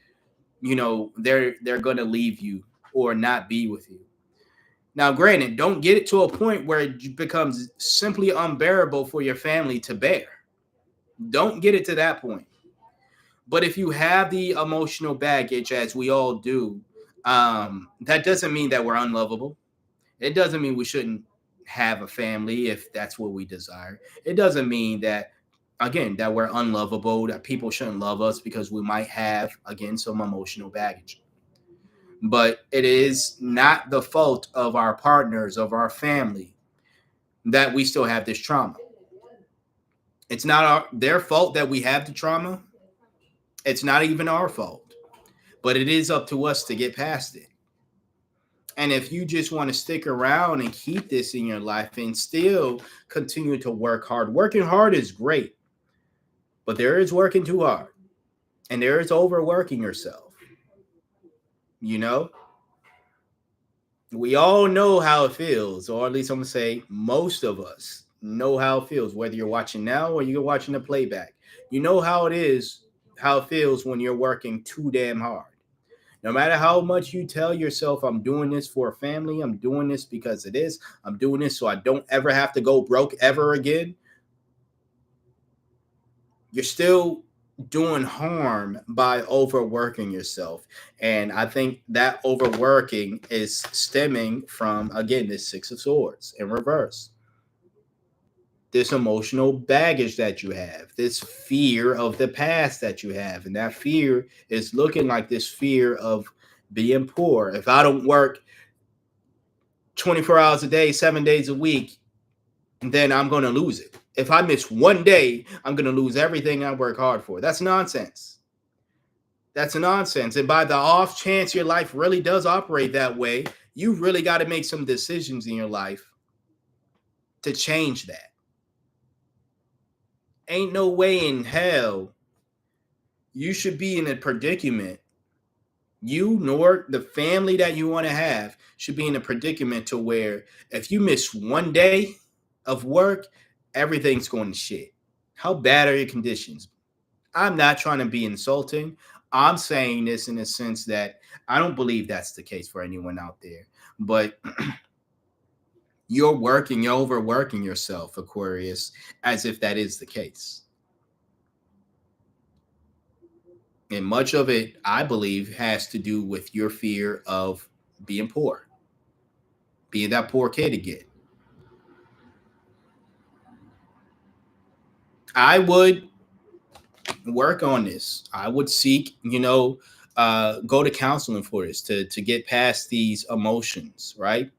you know, they're gonna leave you or not be with you. Now, granted, don't get it to a point where it becomes simply unbearable for your family to bear. Don't get it to that point. But if you have the emotional baggage, as we all do, that doesn't mean that we're unlovable. It doesn't mean we shouldn't have a family if that's what we desire. It doesn't mean that, again, that we're unlovable, that people shouldn't love us because we might have, again, some emotional baggage. But it is not the fault of our partners, of our family, that we still have this trauma. It's not their fault that we have the trauma. It's not even our fault. But it is up to us to get past it. And if you just want to stick around and keep this in your life and still continue to work hard, working hard is great, but there is working too hard and there is overworking yourself. You know, we all know how it feels, or at least I'm going to say most of us know how it feels, whether you're watching now or you're watching the playback. You know how it is, how it feels when you're working too damn hard. No matter how much you tell yourself, I'm doing this for a family, I'm doing this because it is, I'm doing this so I don't ever have to go broke ever again, you're still doing harm by overworking yourself. And I think that overworking is stemming from, again, this Six of Swords in reverse. This emotional baggage that you have, this fear of the past that you have. And that fear is looking like this fear of being poor. If I don't work 24 hours a day, 7 days a week, then I'm going to lose it. If I miss one day, I'm going to lose everything I work hard for. That's nonsense. That's nonsense. And by the off chance your life really does operate that way, you really got to make some decisions in your life to change that. Ain't no way in hell you should be in a predicament. You nor the family that you want to have should be in a predicament to where if you miss one day of work, everything's going to shit. How bad are your conditions? I'm not trying to be insulting. I'm saying this in a sense that I don't believe that's the case for anyone out there. But you're overworking yourself, Aquarius, as if that is the case. And much of it, I believe, has to do with your fear of being poor, being that poor kid again. I would work on this. I would seek, go to counseling for this to get past these emotions, right?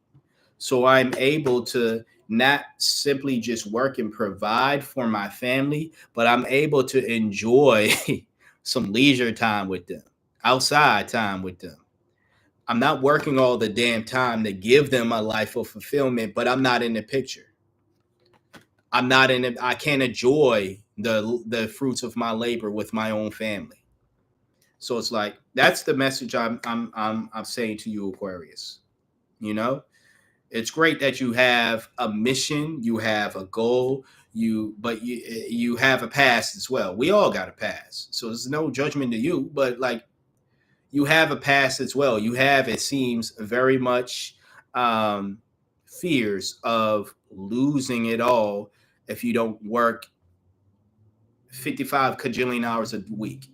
So I'm able to not simply just work and provide for my family, but I'm able to enjoy some leisure time with them, outside time with them. I'm not working all the damn time to give them a life of fulfillment, but I'm not in the picture. I'm not in it. I can't enjoy the fruits of my labor with my own family. So it's like that's the message I'm saying to you, Aquarius. You know, it's great that you have a mission, you have a goal, but you have a past as well. We all got a past, so there's no judgment to you. But like, you have a past as well. You have, it seems, very much fears of losing it all if you don't work 55 cajillion hours a week.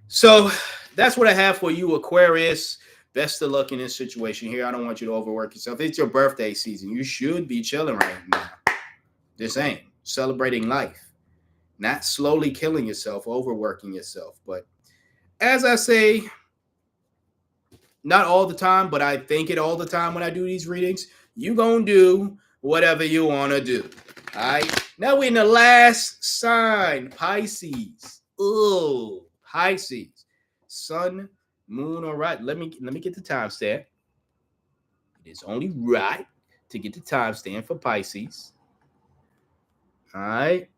So that's what I have for you, Aquarius. Best of luck in this situation here. I don't want you to overwork yourself. It's your birthday season. You should be chilling right now. This ain't celebrating life, not slowly killing yourself, overworking yourself. But as I say, not all the time, but I think it all the time when I do these readings, you gonna do whatever you want to do. All right. Now we're in the last sign, Pisces. Oh, Pisces. Sun, moon, all right. Let me get the timestamp. It is only right to get the timestamp for Pisces. All right.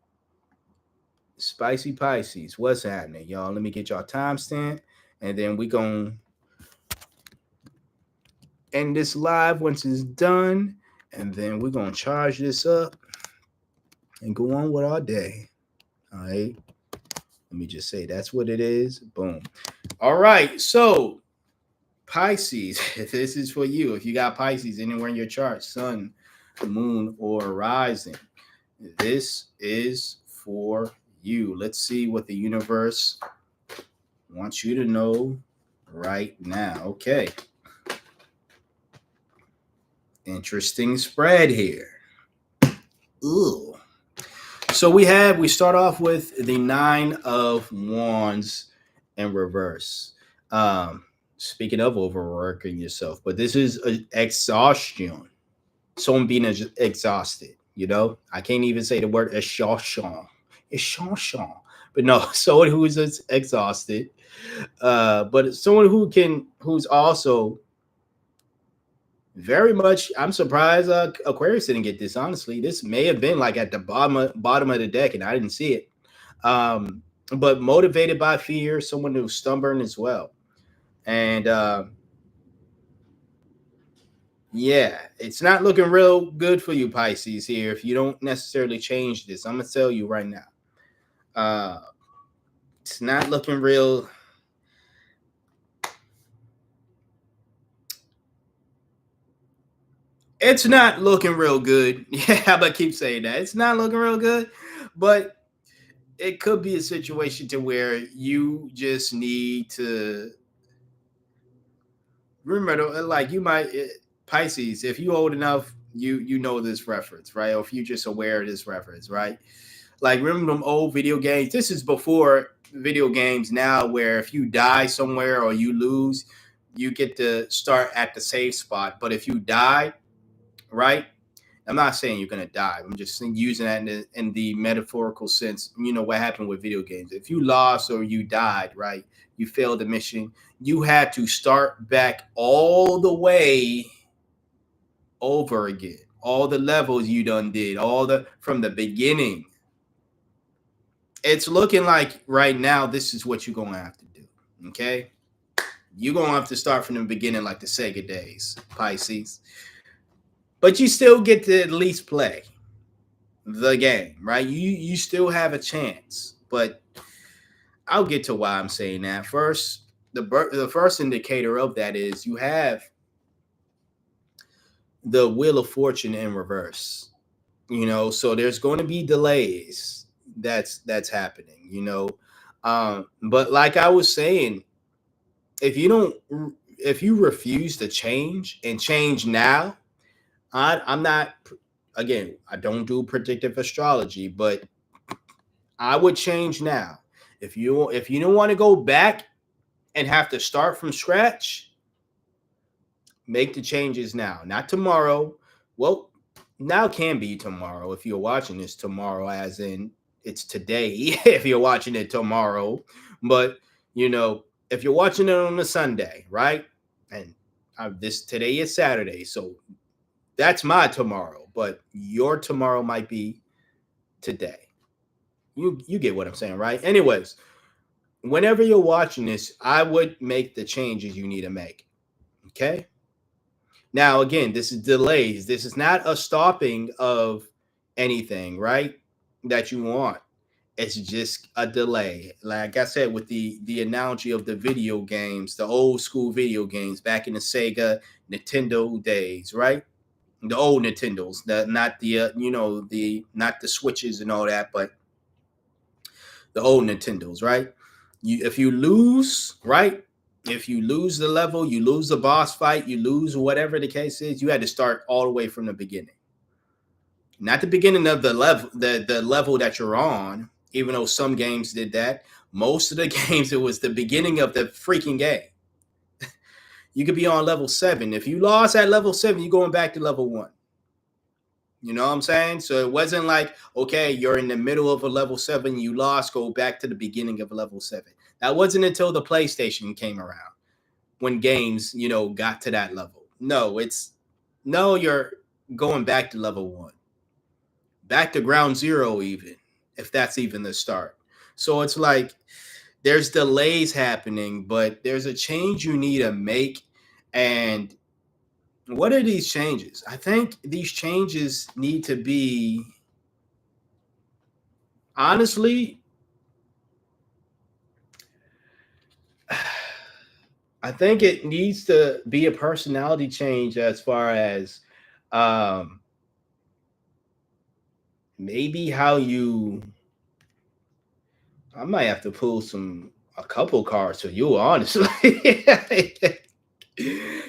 Spicy Pisces. What's happening, y'all? Let me get y'all timestamp, and then we gonna end this live once it's done, and then we're gonna charge this up and go on with our day. All right. Let me just say that's what it is. Boom. All right. So Pisces, this is for you. If you got Pisces anywhere in your chart, sun, moon, or rising, this is for you. Let's see what the universe wants you to know right now. Okay. Interesting spread here. Ooh. So we start off with the 9 of Wands in reverse. Speaking of overworking yourself, but this is exhaustion. Someone being exhausted, you know? I can't even say the word exhaustion. Exhaustion. But no, someone who is exhausted. But someone who's also very much, I'm surprised Aquarius didn't get this, honestly. This may have been like at the bottom of the deck, and I didn't see it. But motivated by fear, someone who's stubborn as well. And yeah, it's not looking real good for you, Pisces, here if you don't necessarily change this. I'm going to tell you right now. It's not looking real. It's not looking real good. Yeah, I'm going to keep saying that. It's not looking real good, but it could be a situation to where you just need to remember, like you might, Pisces, if you old enough, you know this reference, right? Or if you're just aware of this reference, right? Like remember them old video games? This is before video games now, where if you die somewhere or you lose, you get to start at the safe spot. But if you die, right? I'm not saying you're gonna die. I'm just using that in the metaphorical sense. You know what happened with video games? If you lost or you died, right? You failed the mission. You had to start back all the way over again. All the levels you done did, from the beginning. It's looking like right now this is what you're gonna have to do. Okay, you're gonna have to start from the beginning, like the Sega days, Pisces. But you still get to at least play the game, right? You still have a chance. But I'll get to why I'm saying that. First, the first indicator of that is you have the Wheel of Fortune in reverse. You know, so there's going to be delays. That's happening. You know, but like I was saying, if you refuse to change and change now, I'm not, again, I don't do predictive astrology, but I would change now. If you don't want to go back and have to start from scratch, make the changes now, not tomorrow. Well, now can be tomorrow if you're watching this tomorrow, as in it's today if you're watching it tomorrow. But you know, if you're watching it on a Sunday, right? And today is Saturday, so that's my tomorrow, but your tomorrow might be today. You get what I'm saying, right? Anyways, whenever you're watching this, I would make the changes you need to make. Okay? Now, again, this is delays. This is not a stopping of anything, right? That you want. It's just a delay. Like I said, with the analogy of the video games, the old school video games back in the Sega, Nintendo days, right? The old Nintendos, not the not the Switches and all that, but the old Nintendos, right? If you lose, right, If you lose the level, you lose the boss fight, you lose whatever the case is, you had to start all the way from the beginning. Not the beginning of the level, the level that you're on, even though some games did that. Most of the games, it was the beginning of the freaking game. You could be on level 7. If you lost at level 7, you're going back to level 1. You know what I'm saying? So it wasn't like, okay, you're in the middle of a level 7, you lost, go back to the beginning of a level 7. That wasn't until the PlayStation came around when games, got to that level. No, you're going back to level 1. Back to ground zero, even, if that's even the start. So it's like there's delays happening, but there's a change you need to make. And what are these changes? I think these changes need to be, honestly, I think it needs to be a personality change as far as maybe how you. I might have to pull a couple cards for you, honestly.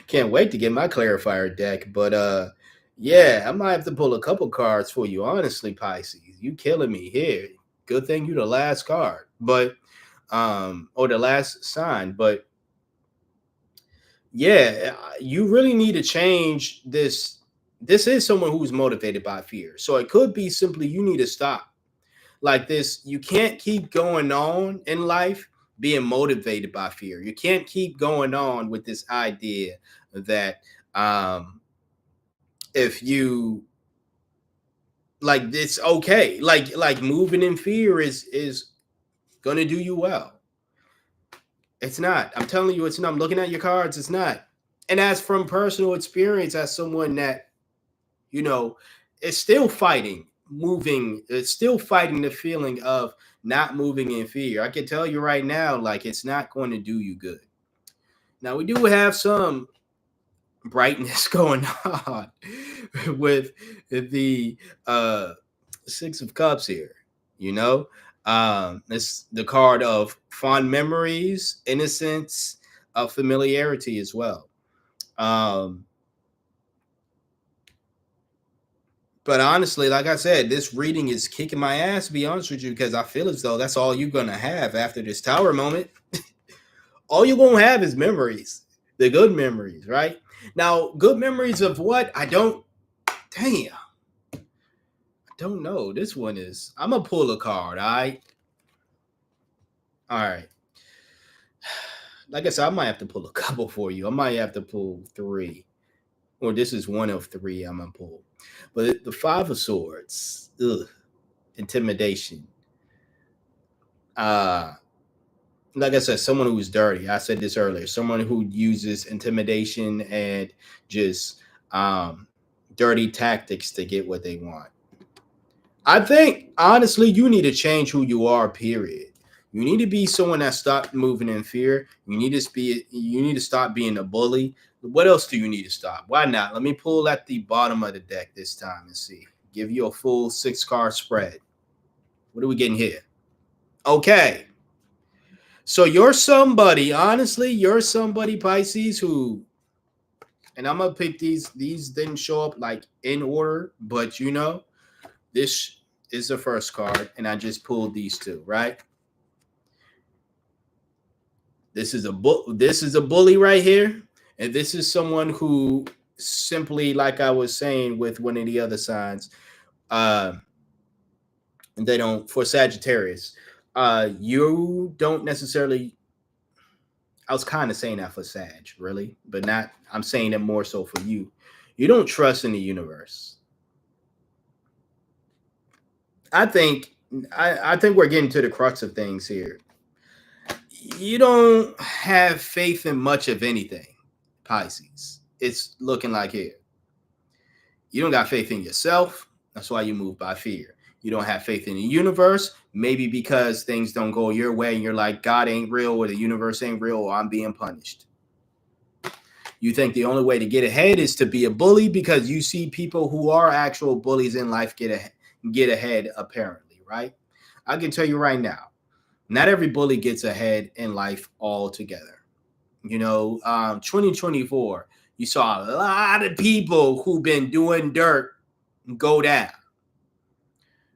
Can't wait to get my clarifier deck, but yeah, I might have to pull a couple cards for you, honestly, Pisces. You killing me here. Good thing you the last card, but or the last sign, but yeah, you really need to change this. This is someone who's motivated by fear. So it could be simply you need to stop like this. You can't keep going on in life being motivated by fear. You can't keep going on with this idea that if you like it's okay. Like moving in fear is gonna do you well. It's not. I'm telling you, it's not. I'm looking at your cards, it's not. And as from personal experience, as someone that you know, it's still fighting, moving, it's still fighting the feeling of not moving in fear. I can tell you right now, like it's not going to do you good. Now we do have some brightness going on with the Six of Cups here, you know. It's the card of fond memories, innocence, familiarity as well. Um, But honestly, like I said, this reading is kicking my ass, to be honest with you, because I feel as though that's all you're going to have after this tower moment. All you're going to have is memories, the good memories, right? Now, good memories of what? Damn. I don't know. This one is, I'm going to pull a card, all right? All right. Like I said, I might have to pull a couple for you. I might have to pull 3. Or this is one of 3 I'm going to pull. But the 5 of Swords, intimidation. Like I said, someone who's dirty. I said this earlier. Someone who uses intimidation and just dirty tactics to get what they want. I think honestly, you need to change who you are. Period. You need to be someone that stopped moving in fear. You need to stop being a bully. What else do you need to stop? Why not? Let me pull at the bottom of the deck this time and see. Give you a full 6-card spread. What are we getting here? Okay. So you're somebody, honestly, Pisces, who, and I'm gonna pick these didn't show up like in order, but this is the first card, and I just pulled these 2, right? This is a bully right here, and this is someone who simply, like I was saying with one of the other signs, they don't, for Sagittarius, you don't necessarily, I was kind of saying that for Sag, really, but not, I'm saying it more so for you. You don't trust in the universe. I think we're getting to the crux of things here. You don't have faith in much of anything, Pisces. It's looking like here. You don't got faith in yourself. That's why you move by fear. You don't have faith in the universe, maybe because things don't go your way and you're like, God ain't real, or the universe ain't real, or I'm being punished. You think the only way to get ahead is to be a bully because you see people who are actual bullies in life get ahead, apparently, right? I can tell you right now, not every bully gets ahead in life altogether. 2024, you saw a lot of people who've been doing dirt go down.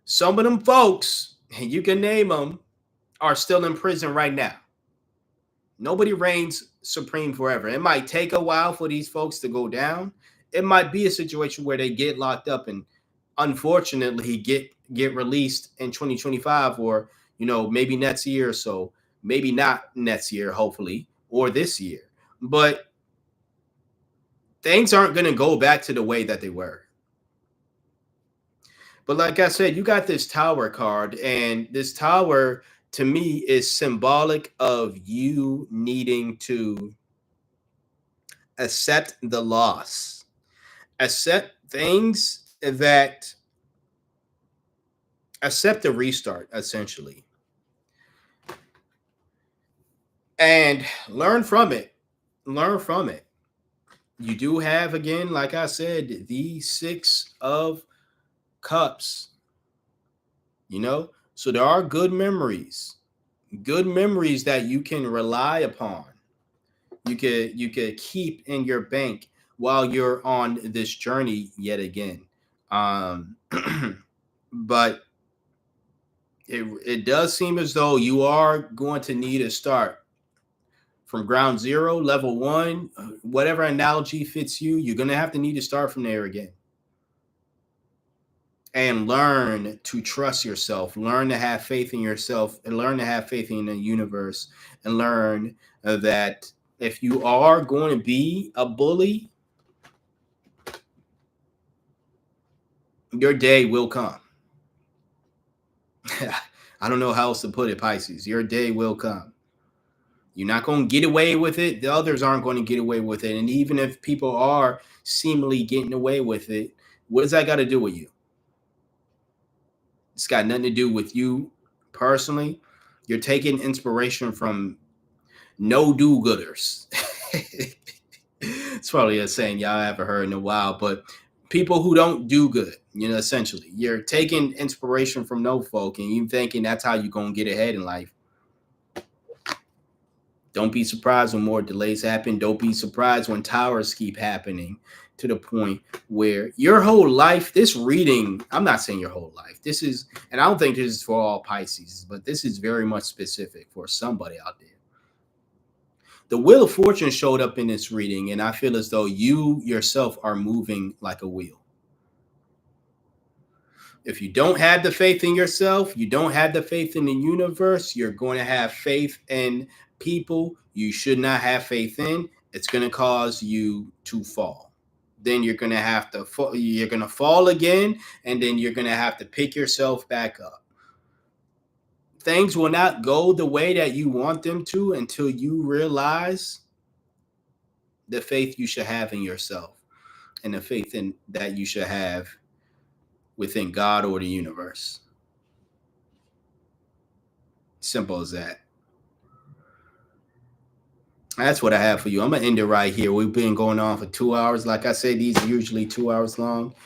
Some of them folks, and you can name them, are still in prison right now. Nobody reigns supreme forever. It might take a while for these folks to go down. It might be a situation where they get locked up and unfortunately get released in 2025, or maybe next year or so. Maybe not next year, hopefully, or this year. But things aren't going to go back to the way that they were. But like I said, you got this Tower card, and this Tower to me is symbolic of you needing to accept the loss, accept things that accept the restart, essentially, and learn from it. Learn from it. You do have, again, like I said, the Six of Cups. So there are good memories that you can rely upon. You could keep in your bank while you're on this journey yet again. But it does seem as though you are going to need to start from ground zero, level one, whatever analogy fits you. You're going to have to need to start from there again. And learn to trust yourself, learn to have faith in yourself, and learn to have faith in the universe, and learn that if you are going to be a bully, your day will come. I don't know how else to put it, Pisces. Your day will come. You're not going to get away with it. The others aren't going to get away with it. And even if people are seemingly getting away with it, what does that got to do with you? It's got nothing to do with you personally. You're taking inspiration from no do-gooders. It's probably a saying y'all haven't heard in a while, but people who don't do good, essentially. You're taking inspiration from no folk, and you thinking that's how you're going to get ahead in life. Don't be surprised when more delays happen. Don't be surprised when towers keep happening, to the point where your whole life, this reading, I'm not saying your whole life. This is, and I don't think this is for all Pisces, but this is very much specific for somebody out there. The Wheel of Fortune showed up in this reading, and I feel as though you yourself are moving like a wheel. If you don't have the faith in yourself, you don't have the faith in the universe, you're going to have faith in people you should not have faith in. It's going to cause you to fall. Then you're going to have to fall, you're going to fall again, and then you're going to have to pick yourself back up. Things will not go the way that you want them to until you realize the faith you should have in yourself, and the faith in that you should have within God or the universe. Simple as that. That's what I have for you. I'm going to end it right here. We've been going on for 2 hours. Like I said, these are usually 2 hours long.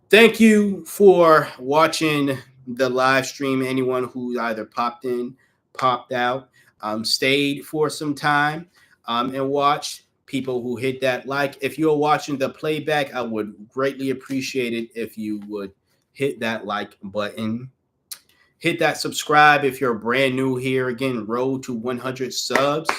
Thank you for watching the live stream. Anyone who either popped in, popped out, stayed for some time, and watched. People who hit that like. If you're watching the playback, I would greatly appreciate it if you would hit that like button. Hit that subscribe if you're brand new here. Again, road to 100 subs.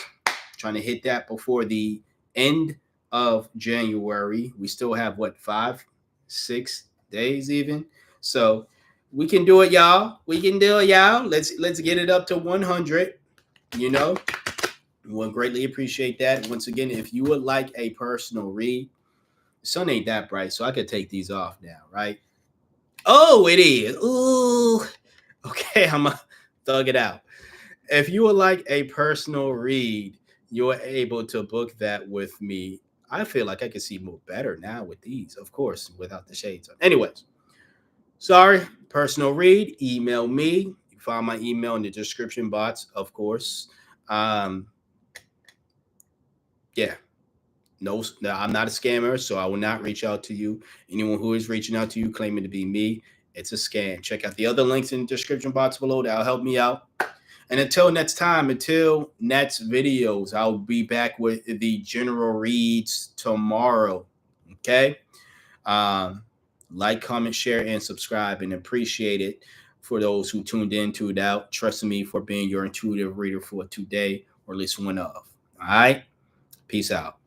Trying to hit that before the end of January. We still have, 5-6 days even. So we can do it, y'all. We can do it, y'all. Let's get it up to 100. We'll greatly appreciate that. Once again, if you would like a personal read, the sun ain't that bright, so I could take these off now, right? Oh, it is. Ooh. Okay, I'm going to thug it out. If you would like a personal read, you're able to book that with me. I feel like I can see more better now with these, of course, without the shades on. Anyways, sorry, personal read, email me. You can find my email in the description box, of course. Yeah. No, I'm not a scammer, so I will not reach out to you. Anyone who is reaching out to you claiming to be me, it's a scam. Check out the other links in the description box below. That'll help me out. And until next time, until next videos, I'll be back with the general reads tomorrow. Okay. Like, comment, share, and subscribe, and appreciate it for those who tuned in, tuned out, trusting me for being your intuitive reader for today, or at least one of. All right. Peace out.